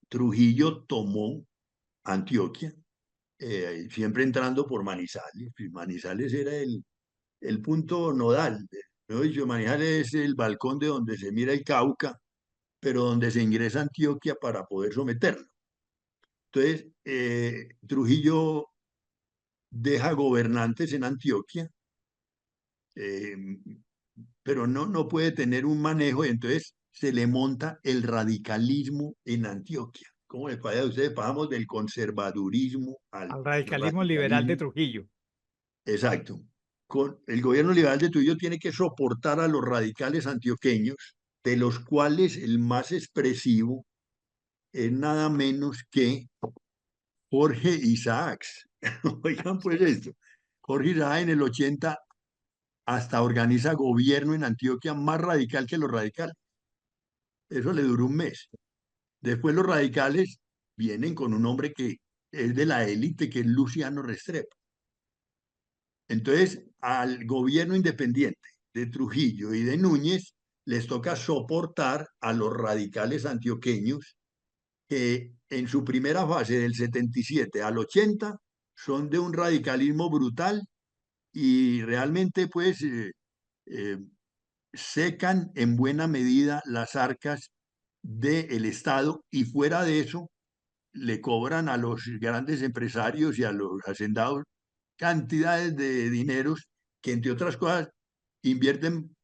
Trujillo tomó Antioquia, siempre entrando por Manizales. Pues Manizales era el punto nodal. Mejor dicho, Manizales es el balcón de donde se mira el Cauca, pero donde se ingresa a Antioquia para poder someterlo. Entonces, Trujillo deja gobernantes en Antioquia, eh, pero no puede tener un manejo y entonces se le monta el radicalismo en Antioquia. ¿Cómo les parece a ustedes? Pasamos del conservadurismo al Al radicalismo liberal de radicalismo. Trujillo. Exacto. el gobierno liberal de Trujillo tiene que soportar a los radicales antioqueños, de los cuales el más expresivo es nada menos que Jorge Isaacs. Oigan pues esto, Jorge Isaacs en el 80 hasta organiza gobierno en Antioquia más radical que los radicales. Eso le duró un mes. Después los radicales vienen con un hombre que es de la élite, que es Luciano Restrepo. Entonces, al gobierno independiente de Trujillo y de Núñez les toca soportar a los radicales antioqueños que en su primera fase del 77 al 80 son de un radicalismo brutal y realmente pues eh, secan en buena medida las arcas del Estado y fuera de eso le cobran a los grandes empresarios y a los hacendados cantidades de dineros que, entre otras cosas, invierten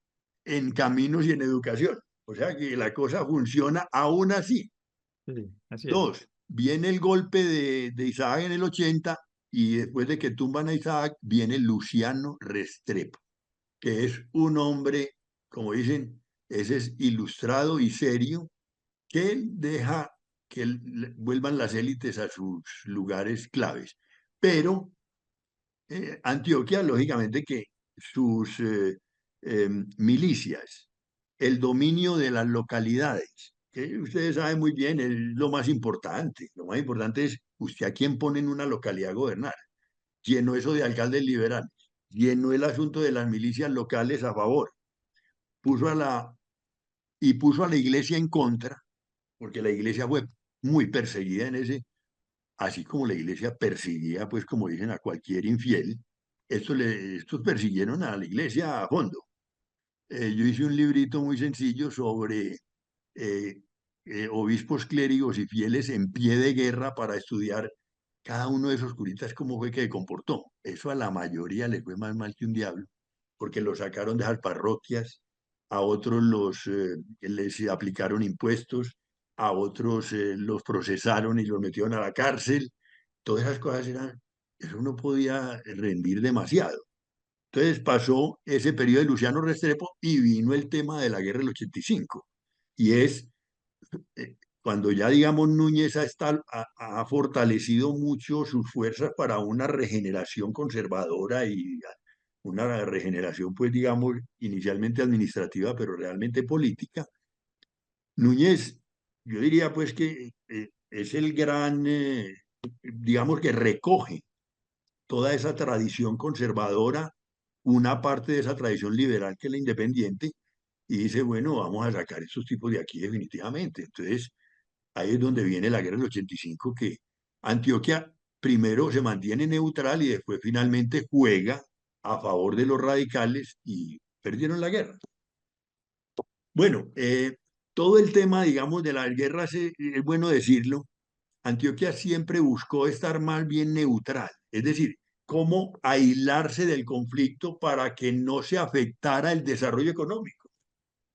en caminos y en educación. O sea que la cosa funciona aún así. Sí, así es. Dos, viene el golpe de Isaac en el 80 y después de que tumban a Isaac, viene Luciano Restrepo, que es un hombre, como dicen, ese es ilustrado y serio, que deja que vuelvan las élites a sus lugares claves. Pero Antioquia, lógicamente que sus milicias, el dominio de las localidades, que ustedes saben muy bien, es lo más importante. Lo más importante es usted a quién pone en una localidad a gobernar. Llenó eso de alcaldes liberales, llenó el asunto de las milicias locales a favor, puso a la, puso a la iglesia en contra, porque la iglesia fue muy perseguida en ese, así como la iglesia perseguía, pues como dicen, a cualquier infiel, estos persiguieron a la iglesia a fondo. Yo hice un librito muy sencillo sobre eh, obispos, clérigos y fieles en pie de guerra para estudiar cada uno de esos curitas cómo fue que se comportó. Eso a la mayoría le fue más mal que un diablo, porque los sacaron de las parroquias, a otros les aplicaron impuestos, a otros los procesaron y los metieron a la cárcel. Todas esas cosas eso no podía rendir demasiado. Entonces pasó ese periodo de Luciano Restrepo y vino el tema de la guerra del 85. Y es cuando ya, digamos, Núñez ha fortalecido mucho sus fuerzas para una regeneración conservadora y una regeneración, pues, digamos, inicialmente administrativa, pero realmente política. Núñez, yo diría, pues, que es el gran, digamos, que recoge toda esa tradición conservadora, una parte de esa tradición liberal que es la independiente, y dice, bueno, vamos a sacar estos tipos de aquí definitivamente. Entonces, ahí es donde viene la guerra del 85, que Antioquia primero se mantiene neutral y después finalmente juega a favor de los radicales y perdieron la guerra. Bueno, todo el tema, digamos, de las guerras, es bueno decirlo, Antioquia siempre buscó estar más bien neutral, es decir, cómo aislarse del conflicto para que no se afectara el desarrollo económico,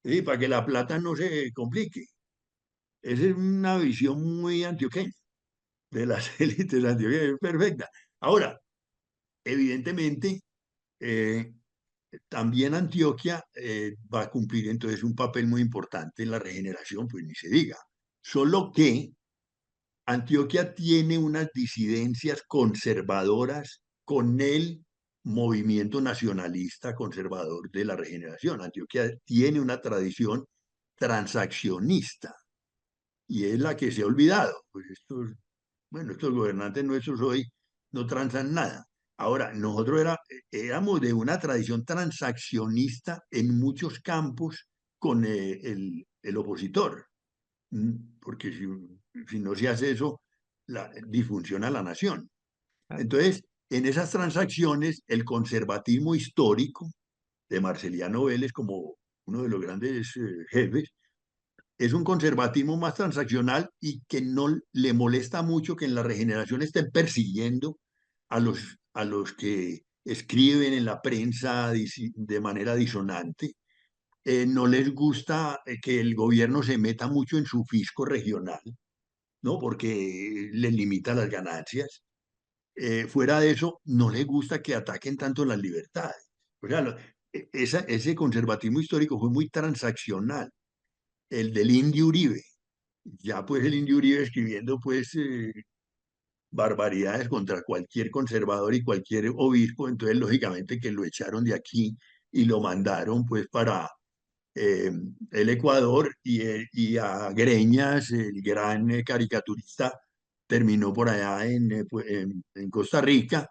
¿sí? Para que la plata no se complique. Esa es una visión muy antioqueña de las élites antioqueñas, es perfecta. Ahora, evidentemente, eh, también Antioquia va a cumplir entonces un papel muy importante en la regeneración, pues ni se diga. Solo que Antioquia tiene unas disidencias conservadoras con el movimiento nacionalista conservador de la regeneración. Antioquia tiene una tradición transaccionista y es la que se ha olvidado. Pues bueno, estos gobernantes nuestros hoy no transan nada. Ahora, nosotros éramos de una tradición transaccionista en muchos campos con el opositor. Porque si no se hace eso, disfunciona la nación. Claro. Entonces, en esas transacciones, el conservatismo histórico de Marceliano Vélez como uno de los grandes jefes, es un conservatismo más transaccional y que no le molesta mucho que en la regeneración estén persiguiendo a los que escriben en la prensa de manera disonante. No les gusta que el gobierno se meta mucho en su fisco regional, ¿no? Porque les limita las ganancias. Fuera de eso, no les gusta que ataquen tanto las libertades. O sea, ese conservatismo histórico fue muy transaccional, el del Indio Uribe. Ya pues el Indio Uribe escribiendo pues barbaridades contra cualquier conservador y cualquier obispo, entonces lógicamente que lo echaron de aquí y lo mandaron pues para eh, el Ecuador y a Greñas, el gran caricaturista, terminó por allá en Costa Rica.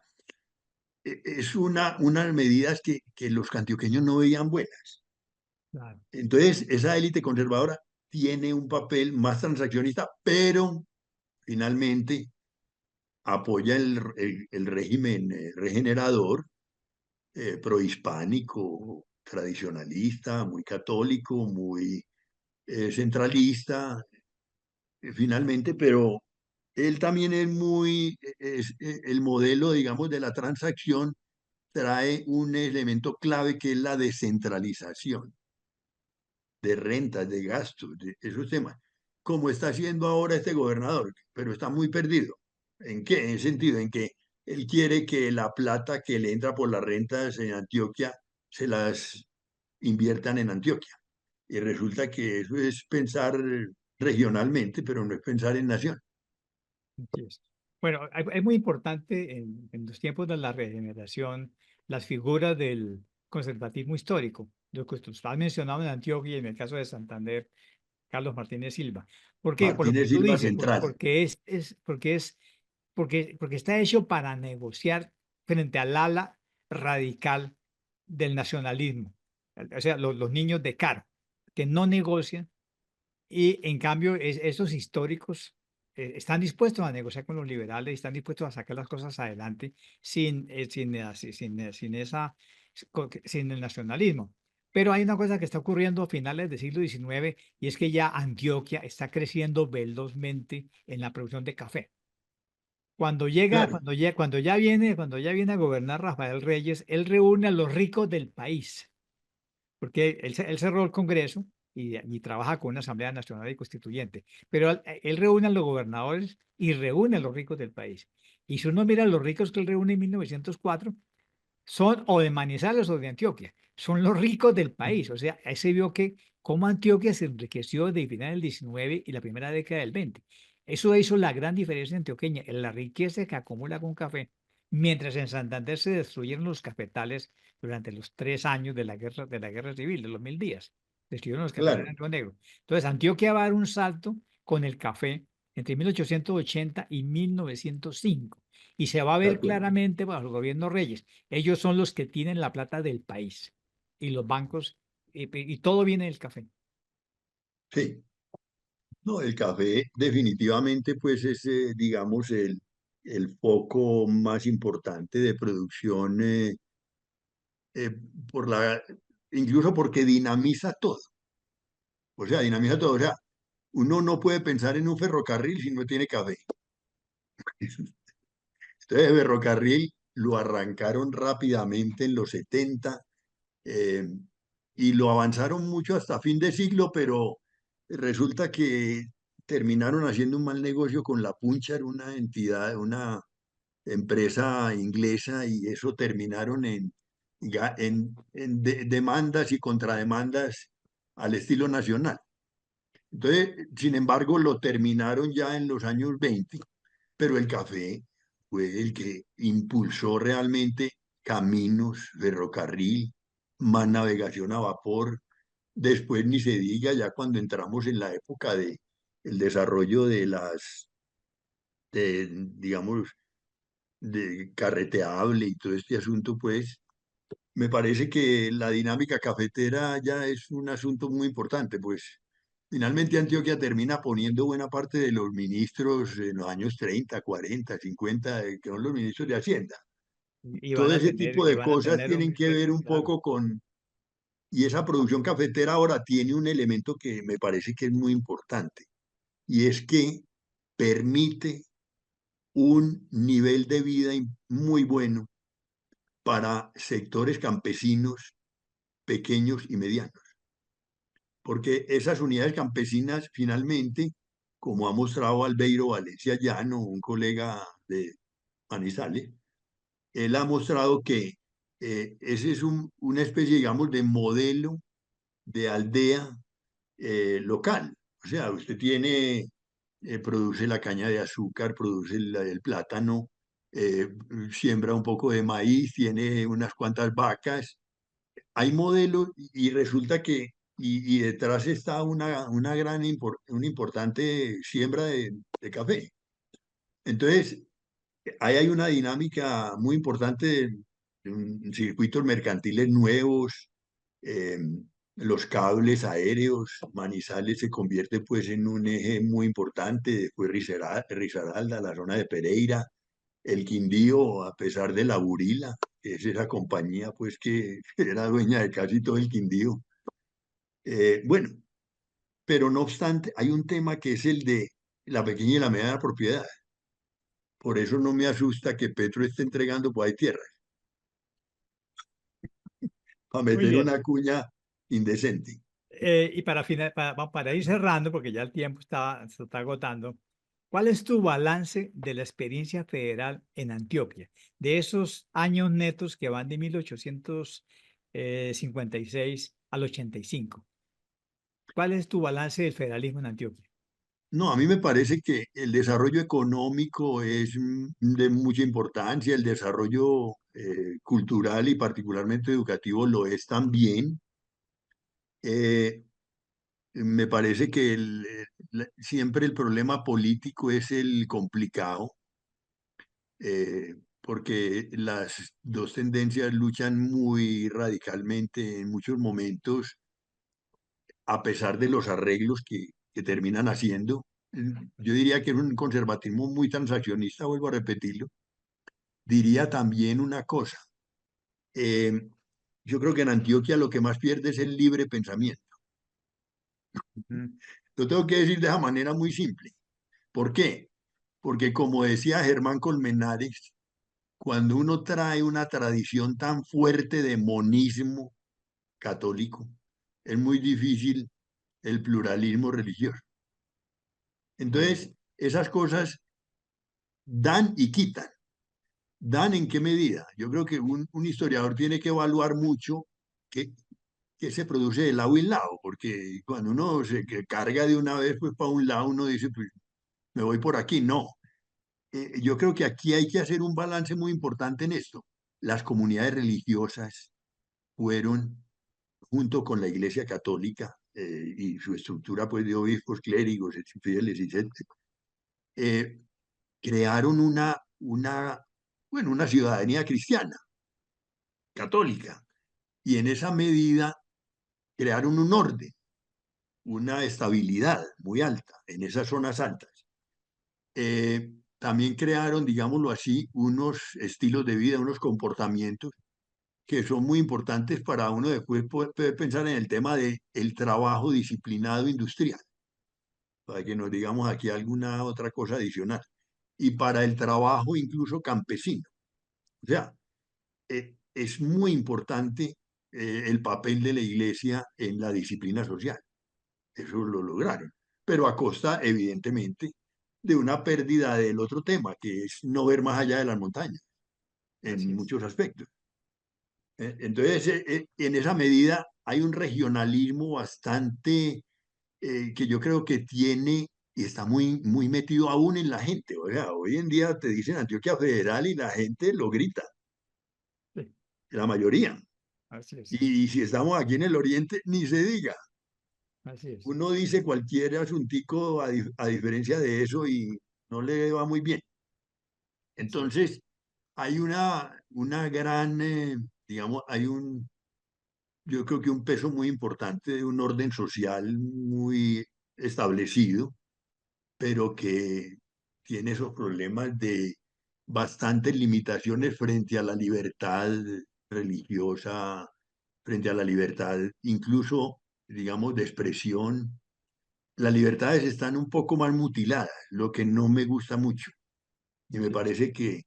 Es unas medidas que los antioqueños no veían buenas. Claro. Entonces, esa élite conservadora tiene un papel más transaccionista, pero finalmente apoya el régimen regenerador, prohispánico, tradicionalista, muy católico, muy centralista, finalmente, pero él también es el modelo, digamos, de la transacción trae un elemento clave que es la descentralización de rentas, de gastos, de esos temas, como está haciendo ahora este gobernador, pero está muy perdido. ¿En qué? En el sentido en que él quiere que la plata que le entra por las rentas en Antioquia se las inviertan en Antioquia. Y resulta que eso es pensar regionalmente, pero no es pensar en nación. Así es. Bueno, es muy importante en los tiempos de la regeneración las figuras del conservatismo histórico, lo que usted ha mencionado en Antioquia y en el caso de Santander, Carlos Martínez Silva. ¿Por qué? Por lo que Martínez tú Silva dices, Central, porque está hecho para negociar frente al ala radical del nacionalismo. O sea, los niños de Caro, que no negocian y en cambio, esos históricos están dispuestos a negociar con los liberales y están dispuestos a sacar las cosas adelante sin el nacionalismo. Pero hay una cosa que está ocurriendo a finales del siglo XIX y es que ya Antioquia está creciendo velozmente en la producción de café. claro, Cuando ya viene a gobernar Rafael Reyes, él reúne a los ricos del país porque él cerró el Congreso y trabaja con una Asamblea Nacional y Constituyente, pero él reúne a los gobernadores y reúne a los ricos del país. Y si uno mira a los ricos que él reúne en 1904, son o de Manizales o de Antioquia, son los ricos del país. O sea, ahí se vio que cómo Antioquia se enriqueció de final del 19 y la primera década del 20. Eso hizo la gran diferencia antioqueña, en la riqueza que acumula con café, mientras en Santander se destruyeron los cafetales durante los 3 años de la guerra civil, de los 1000 días. Destruyeron los cafetales claro, en Río Negro. Entonces, Antioquia va a dar un salto con el café entre 1880 y 1905 y se va a de ver acuerdo. claramente bajo el gobierno Reyes. Ellos son los que tienen la plata del país y los bancos y todo viene del café. Sí. No, el café definitivamente pues es, digamos, el foco más importante de producción, eh, por incluso porque dinamiza todo. O sea, dinamiza todo. O sea, uno no puede pensar en un ferrocarril si no tiene café. Entonces, el ferrocarril lo arrancaron rápidamente en los 70, eh, y lo avanzaron mucho hasta fin de siglo, pero resulta que terminaron haciendo un mal negocio con la Punchar, una entidad, una empresa inglesa, y eso terminaron en demandas y contrademandas al estilo nacional. Entonces, sin embargo, lo terminaron ya en los años 20, pero el café fue el que impulsó realmente caminos, ferrocarril, más navegación a vapor. Después ni se diga ya cuando entramos en la época de el desarrollo digamos, de carreteable y todo este asunto, pues me parece que la dinámica cafetera ya es un asunto muy importante, pues finalmente Antioquia termina poniendo buena parte de los ministros en los años 30, 40, 50, que son los ministros de Hacienda. Todo ese tipo Y de van a cosas tener tienen que ver un claro, poco con, y esa producción cafetera ahora tiene un elemento que me parece que es muy importante, y es que permite un nivel de vida muy bueno para sectores campesinos pequeños y medianos, porque esas unidades campesinas finalmente, como ha mostrado Albeiro Valencia Llano, un colega de Manizales, él ha mostrado que ese es una especie, digamos, de modelo de aldea local. O sea, usted tiene, produce la caña de azúcar, produce el plátano, eh, siembra un poco de maíz, tiene unas cuantas vacas. Hay modelos y resulta que, y detrás está una una importante siembra de café. Entonces, ahí hay una dinámica muy importante de circuitos mercantiles nuevos, eh, los cables aéreos, Manizales se convierte pues en un eje muy importante, después Risaralda, la zona de Pereira, el Quindío, a pesar de la Burila, que es esa compañía pues que era dueña de casi todo el Quindío. Bueno, pero no obstante, hay un tema que es el de la pequeña y la mediana propiedad. Por eso no me asusta que Petro esté entregando por ahí tierras, para Muy meter bien. una cuña indecente. Y para ir cerrando, porque ya el tiempo se está agotando, ¿cuál es tu balance de la experiencia federal en Antioquia? De esos años netos que van de 1856 al 85. ¿Cuál es tu balance del federalismo en Antioquia? No, a mí me parece que el desarrollo económico es de mucha importancia, el desarrollo cultural y particularmente educativo lo es también. Eh, Me parece que siempre el problema político es el complicado, porque las dos tendencias luchan muy radicalmente en muchos momentos, a pesar de los arreglos que terminan haciendo. Yo diría que es un conservatismo muy transaccionista, vuelvo a repetirlo. Diría también una cosa, eh, yo creo que en Antioquia lo que más pierde es el libre pensamiento. Ujú. Lo tengo que decir de esa manera muy simple. ¿Por qué? Porque como decía Germán Colmenares, cuando uno trae una tradición tan fuerte de monismo católico, es muy difícil el pluralismo religioso. Muy bien. Entonces, esas cosas dan y quitan. ¿Dan en qué medida? Yo creo que un historiador tiene que evaluar mucho qué, qué se produce de lado y lado, porque cuando uno se que carga de una vez pues para un lado, uno dice, pues me voy por aquí. No, yo creo que aquí hay que hacer un balance muy importante en esto. Las comunidades religiosas fueron, junto con la Iglesia Católica y su estructura pues, de obispos, clérigos, fieles, etc., eh, crearon bueno, una ciudadanía cristiana, católica, y en esa medida crearon un orden, una estabilidad muy alta en esas zonas altas. También crearon, digámoslo así, unos estilos de vida, unos comportamientos que son muy importantes para uno después poder pensar en el tema de el trabajo disciplinado industrial, para que nos digamos aquí alguna otra cosa adicional, y para el trabajo incluso campesino. O sea, es muy importante el papel de la iglesia en la disciplina social. Eso lo lograron, pero a costa, evidentemente, de una pérdida del otro tema, que es no ver más allá de las montañas, Así en es. muchos aspectos. Entonces, en esa medida hay un regionalismo bastante que yo creo que tiene y está muy metido aún en la gente. O sea, hoy en día te dicen Antioquia Federal y la gente lo grita, Sí, la mayoría. así es. Y si estamos aquí en el oriente, ni se diga. Así es. Uno dice cualquier asuntico a diferencia de eso y no le va muy bien. Así es. Entonces, hay una gran, digamos, yo creo que un peso muy importante de un orden social muy establecido, pero que tiene esos problemas de bastantes limitaciones frente a la libertad religiosa, frente a la libertad incluso, digamos, de expresión. Las libertades están un poco más mutiladas, lo que no me gusta mucho. Y me Así es. parece que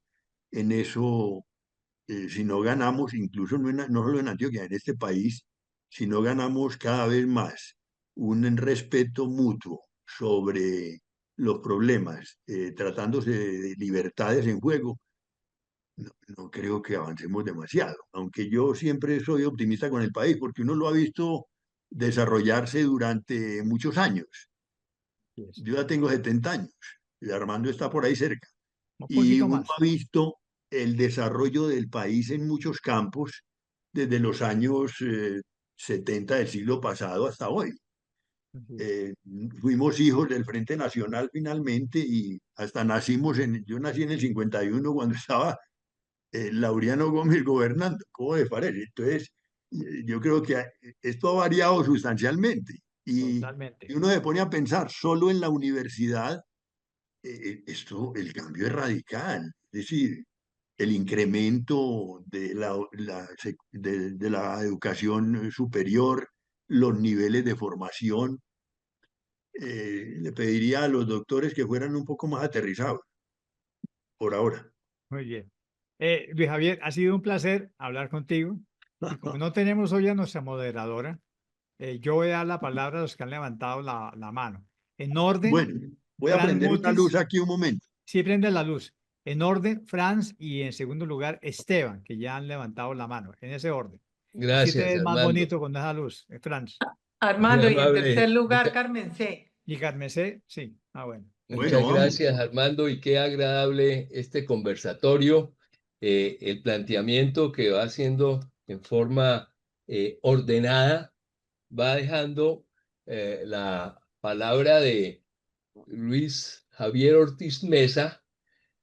en eso si no ganamos, incluso no solo en Antioquia, en este país, si no ganamos cada vez más un respeto mutuo sobre los problemas, tratándose de libertades en juego, no creo que avancemos demasiado, aunque yo siempre soy optimista con el país, porque uno lo ha visto desarrollarse durante muchos años. Yes. Yo ya tengo 70 años y Armando está por ahí cerca. Un Y poquito uno más. ha visto el desarrollo del país en muchos campos desde los años 70 del siglo pasado hasta hoy. Así es. Eh, Fuimos hijos del Frente Nacional finalmente y hasta yo nací en el 51 cuando estaba Laureano Gómez gobernando. ¿Cómo les parece? Entonces, yo creo que esto ha variado sustancialmente y Totalmente. uno se pone a pensar solo en la universidad, el cambio es radical. Es decir, el incremento de de la educación superior, los niveles de formación. Le pediría a los doctores que fueran un poco más aterrizados por ahora. Muy bien. Luis Javier, ha sido un placer hablar contigo. Y como no tenemos hoy a nuestra moderadora, yo voy a dar la palabra a los que han levantado la mano. En orden, Bueno, voy a Fran prender una luz Mutis, aquí un momento. sí prende la luz. En orden, Franz y en segundo lugar, Esteban, que ya han levantado la mano, en ese orden. Así te Gracias, ves más Armando. bonito con esa luz, Franz. Muy Armando, y en tercer amable. lugar, Carmen C. Y Carmen C, sí. Ah, bueno. Muchas Bueno, vamos. gracias, Armando, y qué agradable este conversatorio, el planteamiento que va haciendo en forma ordenada, va dejando la palabra de Luis Javier Ortiz Mesa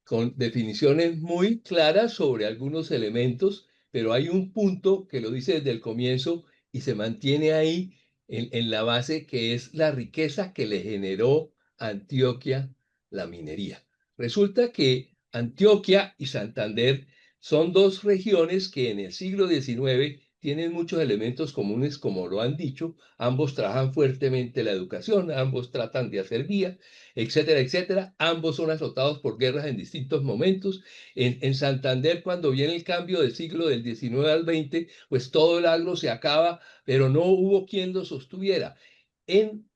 con definiciones muy claras sobre algunos elementos, pero hay un punto que lo dice desde el comienzo y se mantiene ahí en la base, que es la riqueza que le generó a Antioquia la minería. Resulta que Antioquia y Santander son dos regiones que en el siglo XIX tienen muchos elementos comunes, como lo han dicho. Ambos trabajan fuertemente la educación, ambos tratan de hacer vía, etcétera, etcétera. Ambos son azotados por guerras en distintos momentos. En Santander, cuando viene el cambio de siglo del XIX al XX, pues todo el agro se acaba, pero no hubo quien lo sostuviera. En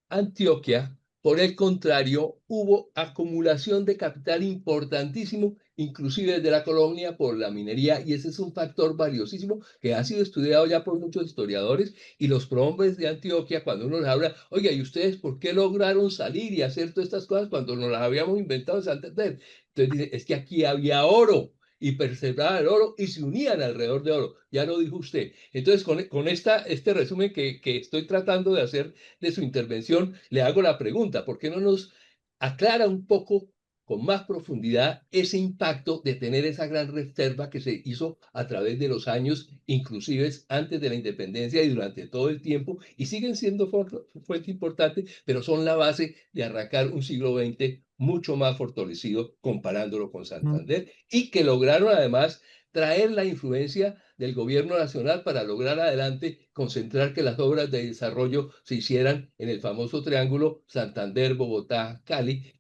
Antioquia, por el contrario, hubo acumulación de capital importantísimo, inclusive desde la colonia, por la minería, y ese es un factor valiosísimo que ha sido estudiado ya por muchos historiadores, y los prohombres de Antioquia, cuando uno les habla, oiga, ¿y ustedes por qué lograron salir y hacer todas estas cosas cuando nos las habíamos inventado en Santander? Entonces dice, es que aquí había oro, y perseveraban el oro y se unían alrededor de oro, ya lo dijo usted. Entonces, con este resumen que estoy tratando de hacer de su intervención, le hago la pregunta, ¿por qué no nos aclara un poco con más profundidad ese impacto de tener esa gran reserva que se hizo a través de los años, inclusive antes de la independencia y durante todo el tiempo, y siguen siendo fuente importante, pero son la base de arrancar un siglo XX mucho más fortalecido comparándolo con Santander, y que lograron además traer la influencia del gobierno nacional para lograr adelante concentrar que las obras de desarrollo se hicieran en el famoso triángulo Santander, Bogotá, Cali,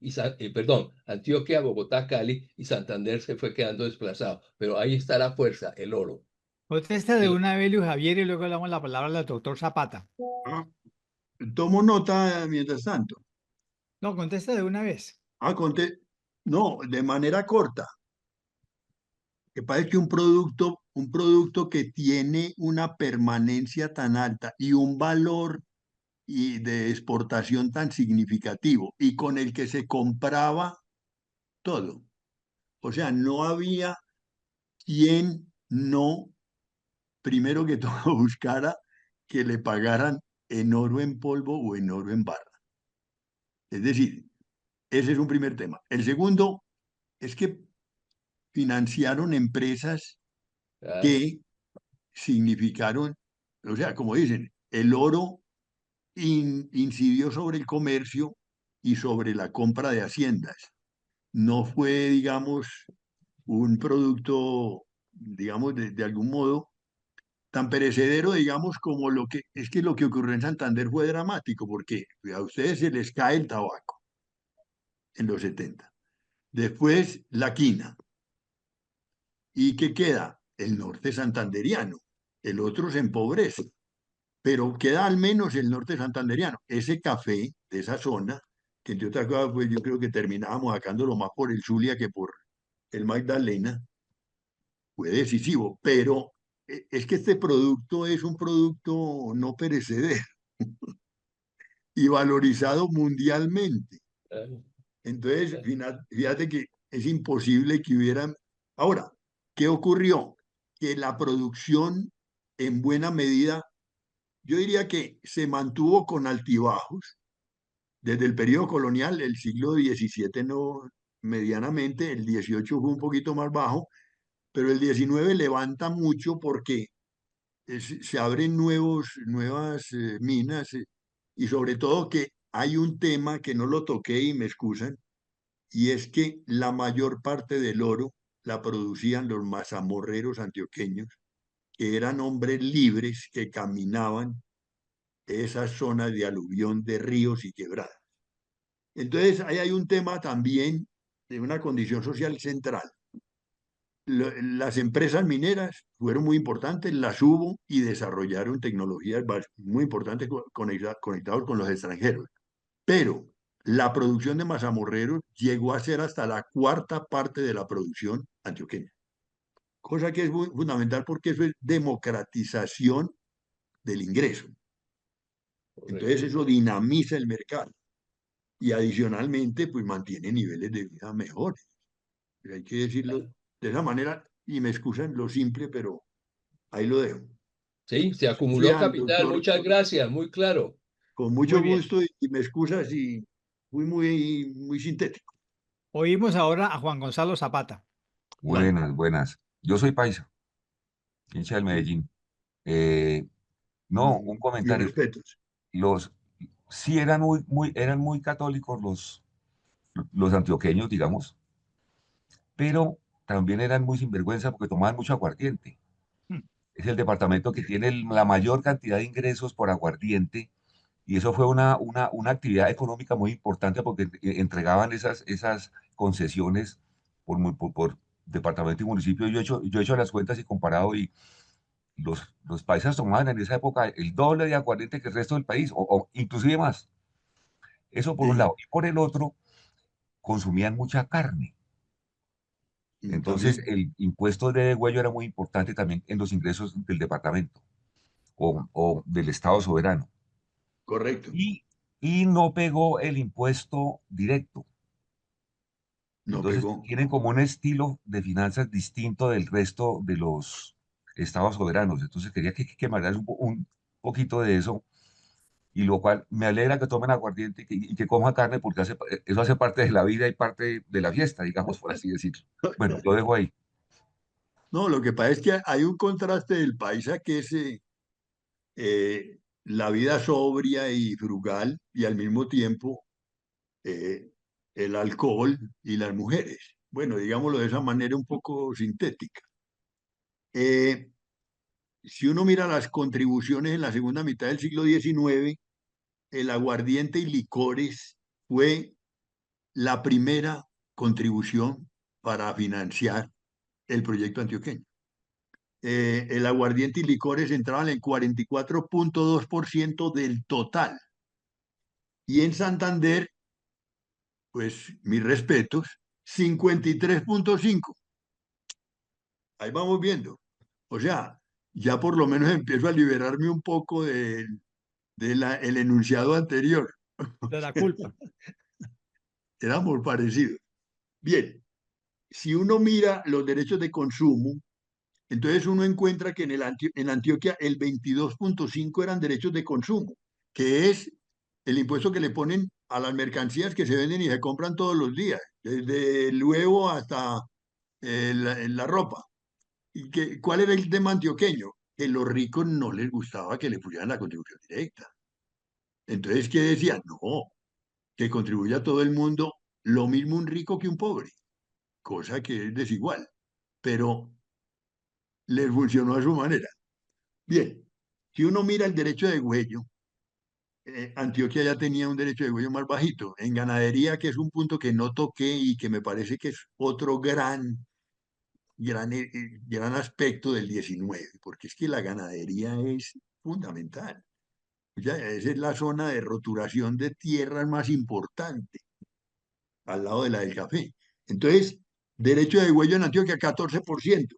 perdón, Antioquia, Bogotá, Cali, y Santander se fue quedando desplazado. Pero ahí está la fuerza, el oro. Contesta de El- una vez, Luis Javier, y luego le damos la palabra al doctor Zapata. Ah, tomo nota mientras tanto. No, contesta de una vez. Ah, no, de manera corta. Que parece que un producto que tiene una permanencia tan alta y un valor y de exportación tan significativo y con el que se compraba todo. O sea, no había quien no, primero que todo, buscara que le pagaran en oro en polvo o en oro en barra. Es decir, ese es un primer tema. El segundo es que financiaron empresas claro, que significaron, o sea, como dicen, el oro incidió sobre el comercio y sobre la compra de haciendas. No fue, digamos, un producto, digamos, de algún modo tan perecedero, digamos, como lo que ocurrió en Santander fue dramático, porque a ustedes se les cae el tabaco en los 70. Después la quina. ¿Y qué queda? El norte santanderiano. El otro se empobrece, pero queda al menos el norte santanderiano. Ese café de esa zona, que entre otras cosas, pues yo creo que terminábamos sacándolo más por el Zulia que el Magdalena, fue decisivo, pero es que este producto es un producto no perecedero y valorizado mundialmente. Claro, Entonces, claro. fíjate que es imposible que hubieran... Ahora, ¿qué ocurrió? Que la producción en buena medida, yo diría que se mantuvo con altibajos desde el periodo colonial, el siglo XVII no medianamente, el XVIII fue un poquito más bajo, pero el XIX levanta mucho porque se abren nuevas minas y sobre todo que hay un tema que no lo toqué y me excusan, y es que la mayor parte del oro la producían los mazamorreros antioqueños, que eran hombres libres que caminaban esas zonas de aluvión de ríos y quebradas. Entonces, ahí hay un tema también de una condición social central. Las empresas mineras fueron muy importantes, las hubo y desarrollaron tecnologías muy importantes conectados con los extranjeros. Pero la producción de mazamorreros llegó a ser hasta la cuarta parte de la producción antioqueña, cosa que es muy fundamental porque eso es democratización del ingreso. Entonces Correcto. eso dinamiza el mercado y adicionalmente pues mantiene niveles de vida mejores. Hay que decirlo Claro. de esa manera y me excusan lo simple, pero ahí lo dejo. Sí, se acumuló Sigan, capital. doctor, Muchas gracias, muy claro. con Muy mucho bien. gusto y me excusas y fui muy sintético. Oímos ahora a Juan Gonzalo Zapata. Vale, Buenas, buenas. Yo soy paisa, hincha del sí. Medellín. Eh, no, un Mis comentario. respetos. Los sí eran muy católicos los antioqueños, digamos, pero también eran muy sinvergüenza porque tomaban mucho aguardiente. Hmm. Es el departamento que tiene la mayor cantidad de ingresos por aguardiente y eso fue una actividad económica muy importante porque entregaban esas concesiones por departamento y municipio. Yo he hecho las cuentas y comparado y los paisas tomaban en esa época el doble de aguardiente que el resto del país, o inclusive más. Eso por un Sí, lado. Y por el otro, consumían mucha carne. Entonces, también, el impuesto de degüello era muy importante también en los ingresos del departamento o del Estado soberano. correcto. Y, y no pegó el impuesto directo. No Entonces, pegó. tienen como un estilo de finanzas distinto del resto de los estados soberanos. Entonces, quería que me hablaras un poquito de eso y lo cual me alegra que tomen aguardiente y que coman carne porque eso hace parte de la vida y parte de la fiesta, digamos, por así decirlo. Bueno, lo dejo ahí. No, lo que pasa es que hay un contraste del paisa que es la vida sobria y frugal y al mismo tiempo eh, el alcohol y las mujeres. Bueno, digámoslo de esa manera un poco sintética. Eh, si uno mira las contribuciones en la segunda mitad del siglo XIX, el aguardiente y licores fue la primera contribución para financiar el proyecto antioqueño. El aguardiente y licores entraban en 44,2% del total. Y en Santander, pues mis respetos, 53,5. Ahí vamos viendo. O sea, ya por lo menos empiezo a liberarme un poco el enunciado anterior. De la culpa. Éramos parecidos. Bien, si uno mira los derechos de consumo, entonces uno encuentra que en Antioquia el 22,5 eran derechos de consumo, que es el impuesto que le ponen a las mercancías que se venden y se compran todos los días, desde el huevo hasta la ropa. ¿Cuál era el tema antioqueño? Que los ricos no les gustaba que le pusieran la contribución directa. Entonces, ¿qué decían? No, que contribuya todo el mundo, lo mismo un rico que un pobre, cosa que es desigual, pero les funcionó a su manera. Bien, si uno mira el derecho de huello, Antioquia ya tenía un derecho de huello más bajito. En ganadería, que es un punto que no toqué y que me parece que es otro gran aspecto del 19, porque es que la ganadería es fundamental. Ya, esa es la zona de roturación de tierras más importante, al lado de la del café. Entonces, Derecho de degüello en Antioquia, 14%.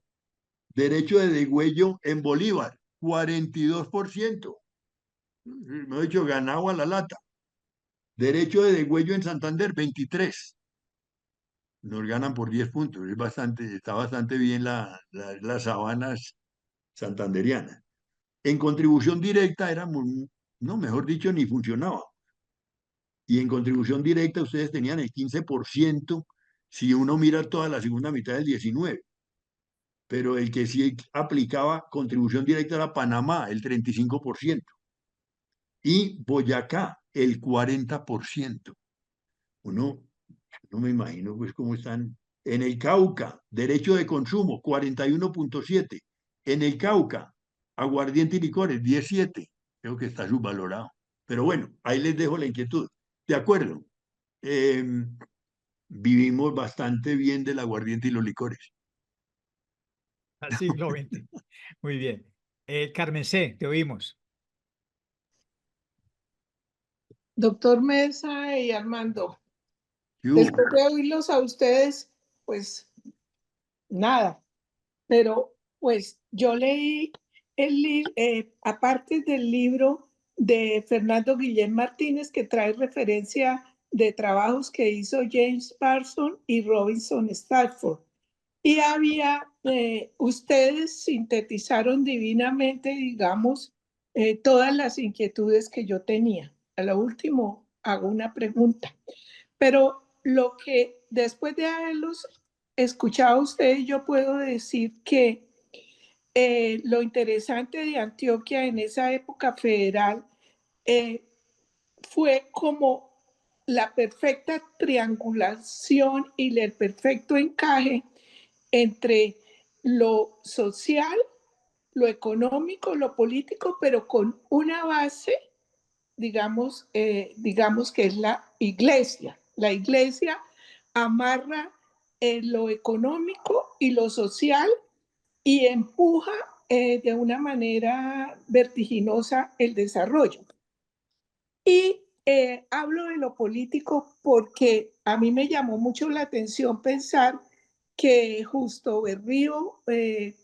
Derecho de degüello en Bolívar, 42%. Me he dicho, ganado a la lata. Derecho de degüello en Santander, 23%. Nos ganan por 10 puntos. Está bastante bien las sabanas santanderianas. En contribución directa éramos, no, mejor dicho, ni funcionaba. Y en contribución directa ustedes tenían el 15% si uno mira toda la segunda mitad del 19. Pero el que sí aplicaba contribución directa era Panamá, el 35%. Y Boyacá, el 40%. Uno, no me imagino pues cómo están. En el Cauca, derecho de consumo, 41.7. En el Cauca, aguardiente y licores, 17. Creo que está subvalorado. Pero bueno, ahí les dejo la inquietud. De acuerdo. Vivimos bastante bien del aguardiente y los licores. Al siglo XX. Muy bien. Carmen C., te oímos. Doctor Mesa y Armando, ¿Qué hubo? después de oírlos a ustedes, pues nada, pero pues yo leí aparte del libro de Fernando Guillén Martínez, que trae referencia de trabajos que hizo James Parsons y Robinson Stafford. Y ustedes sintetizaron divinamente, digamos, todas las inquietudes que yo tenía. A lo último hago una pregunta, pero lo que después de haberlos escuchado a ustedes, yo puedo decir que lo interesante de Antioquia en esa época federal eh, fue como la perfecta triangulación y el perfecto encaje entre lo social, lo económico, lo político, pero con una base, digamos que es la iglesia. La iglesia amarra lo económico y lo social y empuja de una manera vertiginosa el desarrollo. Y hablo de lo político porque a mí me llamó mucho la atención pensar que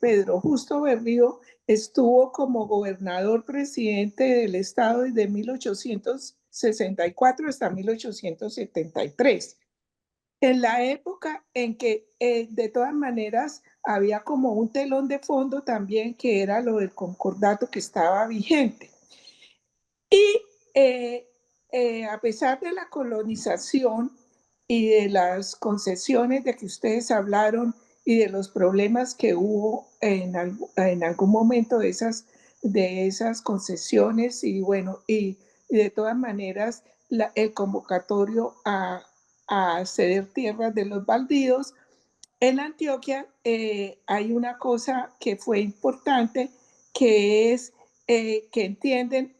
Pedro Justo Berrío, estuvo como gobernador presidente del estado desde 1864 hasta 1873. En la época en que de todas maneras había como un telón de fondo también, que era lo del concordato que estaba vigente. Y a pesar de la colonización y de las concesiones de que ustedes hablaron y de los problemas que hubo en algún momento de esas concesiones, y bueno, y de todas maneras el convocatorio a ceder tierras de los baldíos, en Antioquia hay una cosa que fue importante, que es que entienden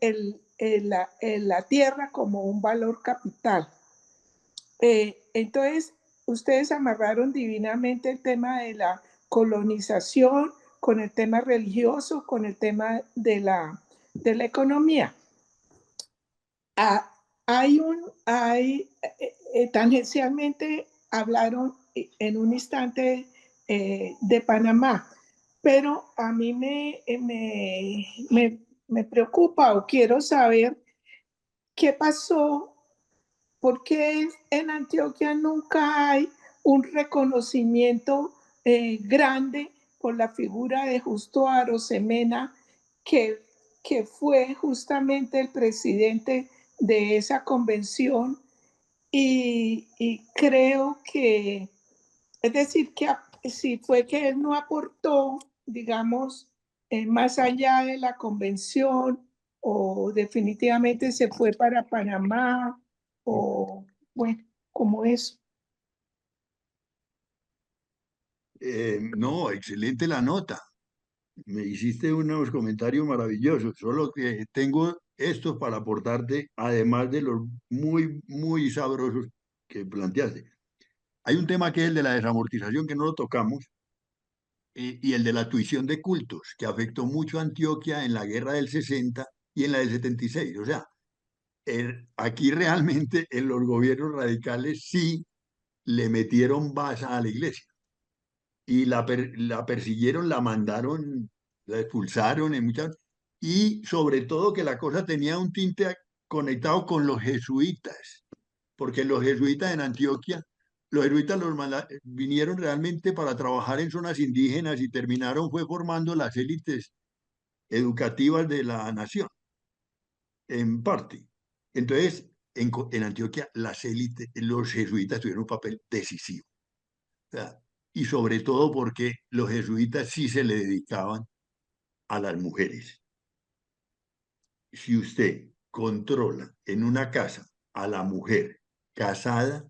la tierra como un valor capital. Entonces, ustedes amarraron divinamente el tema de la colonización con el tema religioso, con el tema de la economía. Tangencialmente hablaron en un instante de Panamá, pero a mí me preocupa o quiero saber qué pasó, por qué en Antioquia nunca hay un reconocimiento grande por la figura de Justo Arosemena, que fue justamente el presidente de esa convención, y creo que, es decir, que si fue que él no aportó, digamos, más allá de la convención, o definitivamente se fue para Panamá, o bueno, como eso. No, excelente la nota. Me hiciste unos comentarios maravillosos, solo que tengo estos para aportarte, además de los muy, muy sabrosos que planteaste. Hay un tema que es el de la desamortización, que no lo tocamos, y el de la tuición de cultos, que afectó mucho a Antioquia en la guerra del 60 y en la del 76. O sea, aquí realmente en los gobiernos radicales sí le metieron basa a la iglesia. y la persiguieron, la mandaron, la expulsaron en muchas, y sobre todo que la cosa tenía un tinte conectado con los jesuitas, porque los jesuitas en Antioquia, los jesuitas vinieron realmente para trabajar en zonas indígenas y terminaron fue formando las élites educativas de la nación, en parte. Entonces, en Antioquia, las élites, los jesuitas tuvieron un papel decisivo. O sea, y sobre todo porque los jesuitas sí se le dedicaban a las mujeres. Si usted controla en una casa a la mujer casada,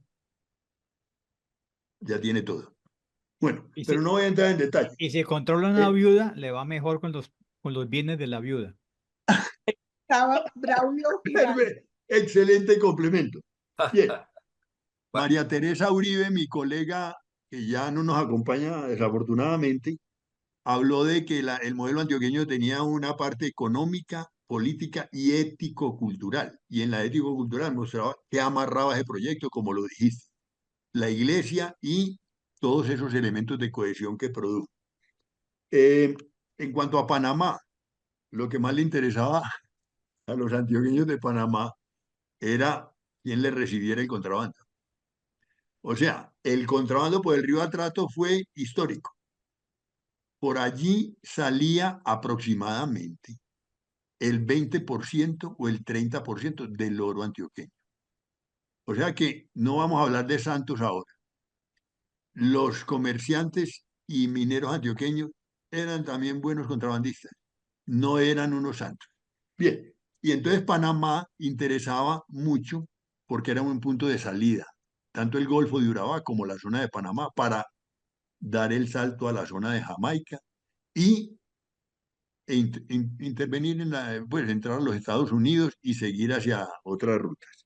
ya tiene todo. Bueno, Y pero si, no voy a entrar en detalle. y si controla una Eh, viuda, le va mejor con los bienes de la viuda. Estaba Braulio Giraldo. Excelente complemento. Bien, Bueno, María Teresa Uribe, mi colega, que ya no nos acompaña desafortunadamente, habló de que el modelo antioqueño tenía una parte económica, política y ético-cultural. Y en la ético-cultural mostraba que amarraba ese proyecto, como lo dijiste, la iglesia y todos esos elementos de cohesión que produjo. Eh, en cuanto a Panamá, lo que más le interesaba a los antioqueños de Panamá era quién le recibiera el contrabando. O sea, el contrabando por el río Atrato fue histórico. Por allí salía aproximadamente el 20% o el 30% del oro antioqueño. O sea que no vamos a hablar de santos ahora. Los comerciantes y mineros antioqueños eran también buenos contrabandistas, no eran unos santos. Bien, y entonces Panamá interesaba mucho porque era un punto de salida, tanto el Golfo de Urabá como la zona de Panamá, para dar el salto a la zona de Jamaica y intervenir pues entrar a los Estados Unidos y seguir hacia otras rutas.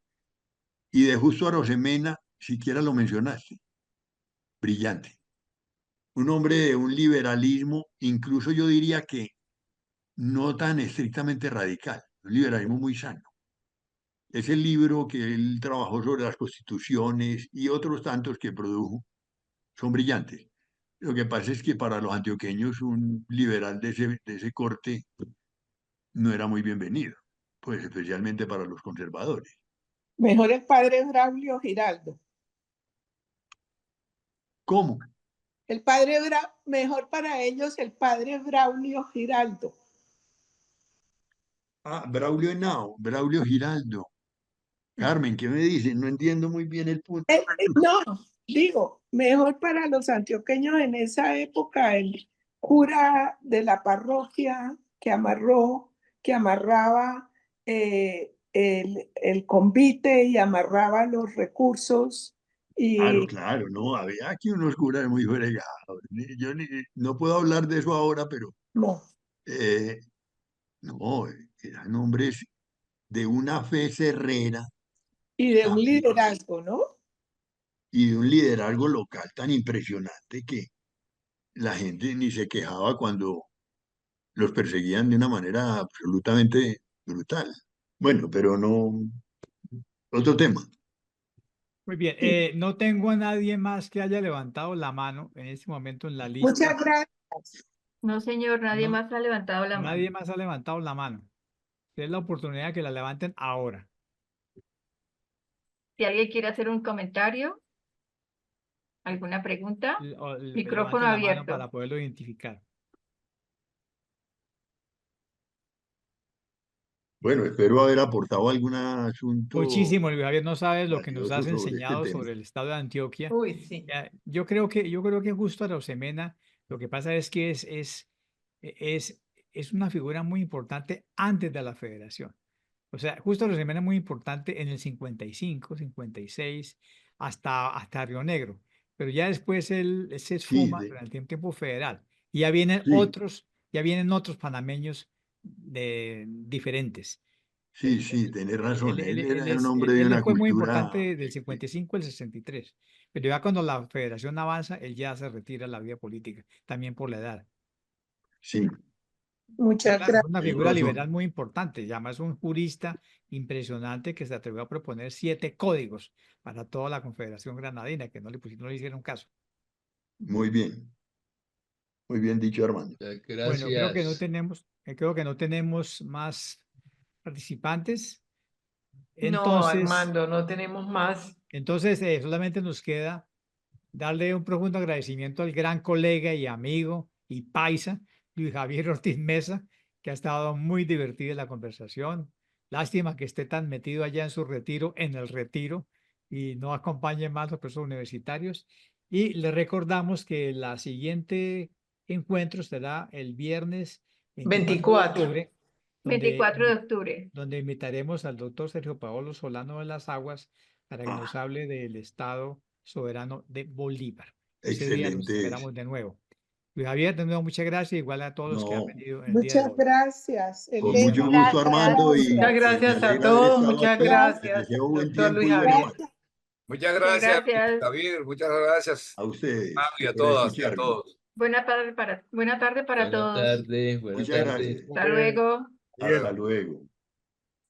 Y de Justo Arosemena, siquiera lo mencionaste, brillante. Un hombre de un liberalismo, incluso yo diría que no tan estrictamente radical, un liberalismo muy sano. Ese libro que él trabajó sobre las constituciones y otros tantos que produjo son brillantes. Lo que pasa es que para los antioqueños un liberal de ese corte no era muy bienvenido, pues especialmente para los conservadores. Mejor el padre Braulio Giraldo. ¿Cómo? El mejor para ellos el padre Braulio Giraldo. Ah, Braulio Henao, Braulio Giraldo. Carmen, ¿qué me dicen? No entiendo muy bien el punto. No, digo, mejor para los antioqueños en esa época el cura de la parroquia que amarraba el convite y amarraba los recursos Claro, y claro, no, había aquí unos curas muy fregados. Yo no puedo hablar de eso ahora, pero no, eh, no, eran hombres de una fe cerrera y de un también liderazgo, ¿no? y de un liderazgo local tan impresionante que la gente ni se quejaba cuando los perseguían de una manera absolutamente brutal. Bueno, pero no, otro tema. Muy bien, Sí. no tengo a nadie más que haya levantado la mano en este momento en la Muchas lista. gracias. No, señor, nadie No, más ha levantado la mano. nadie más ha levantado la mano. Es la oportunidad que la levanten ahora. Si alguien quiere hacer un comentario, alguna pregunta, micrófono Levanten la mano abierto. para poderlo identificar. Bueno, espero haber aportado algún asunto Muchísimo, Luis Javier, no sabes lo que nos has valioso sobre este enseñado tema. sobre el estado de Antioquia. Uy, sí. Yo creo que justo Arosemena, lo que pasa es que es, es una figura muy importante antes de la federación. O sea, justo Arosemena es muy importante en el 55, 56, hasta Río Negro. Pero ya después él se Sí, esfuma durante el tiempo federal. Y sí, ya vienen otros panameños diferentes. sí, sí, tenés razón. Era un hombre de Él una fue muy cultura. importante del 55 al 63, pero ya cuando la federación avanza, él ya se retira de la vida política, también por la edad. Sí, Muchas Claro, es gracias. una tenés figura liberal razón. muy importante, y además un jurista impresionante que se atrevió a proponer 7 códigos para toda la Confederación Granadina, que no le hicieron caso. Muy bien. Muy bien dicho, Armando. Muchas Bueno, gracias. creo que no tenemos más participantes. No, Entonces, Armando, no tenemos más. solamente nos queda darle un profundo agradecimiento al gran colega y amigo y paisa, Luis Javier Ortiz Mesa, que ha estado muy divertida la conversación. Lástima que esté tan metido allá en su retiro, en el retiro, y no acompañe más a los profesores universitarios. Y le recordamos que la siguiente encuentro será el viernes 24 de 24. octubre, 24 de octubre. donde invitaremos al doctor Sergio Paolo Solano de las Aguas para que nos hable del Estado soberano de Bolívar. Ese día los Excelente. esperamos de nuevo. Luis Javier, de nuevo, muchas gracias, igual a todos los que han No, venido el día de Muchas hoy. gracias, con Elena. mucho gusto, Armando, y Muchas gracias me a alegra haber todos. estado Muchas aquí. Les gracias, deseo buen doctor tiempo Luis y buena Javier. paz. Muchas Muchas gracias, gracias. Javier. Muchas gracias A ustedes y a por todas y a escucharme. todos. Buena tarde para Buena todos. tarde, buena Muchas tarde. gracias. Hasta luego. Hasta luego.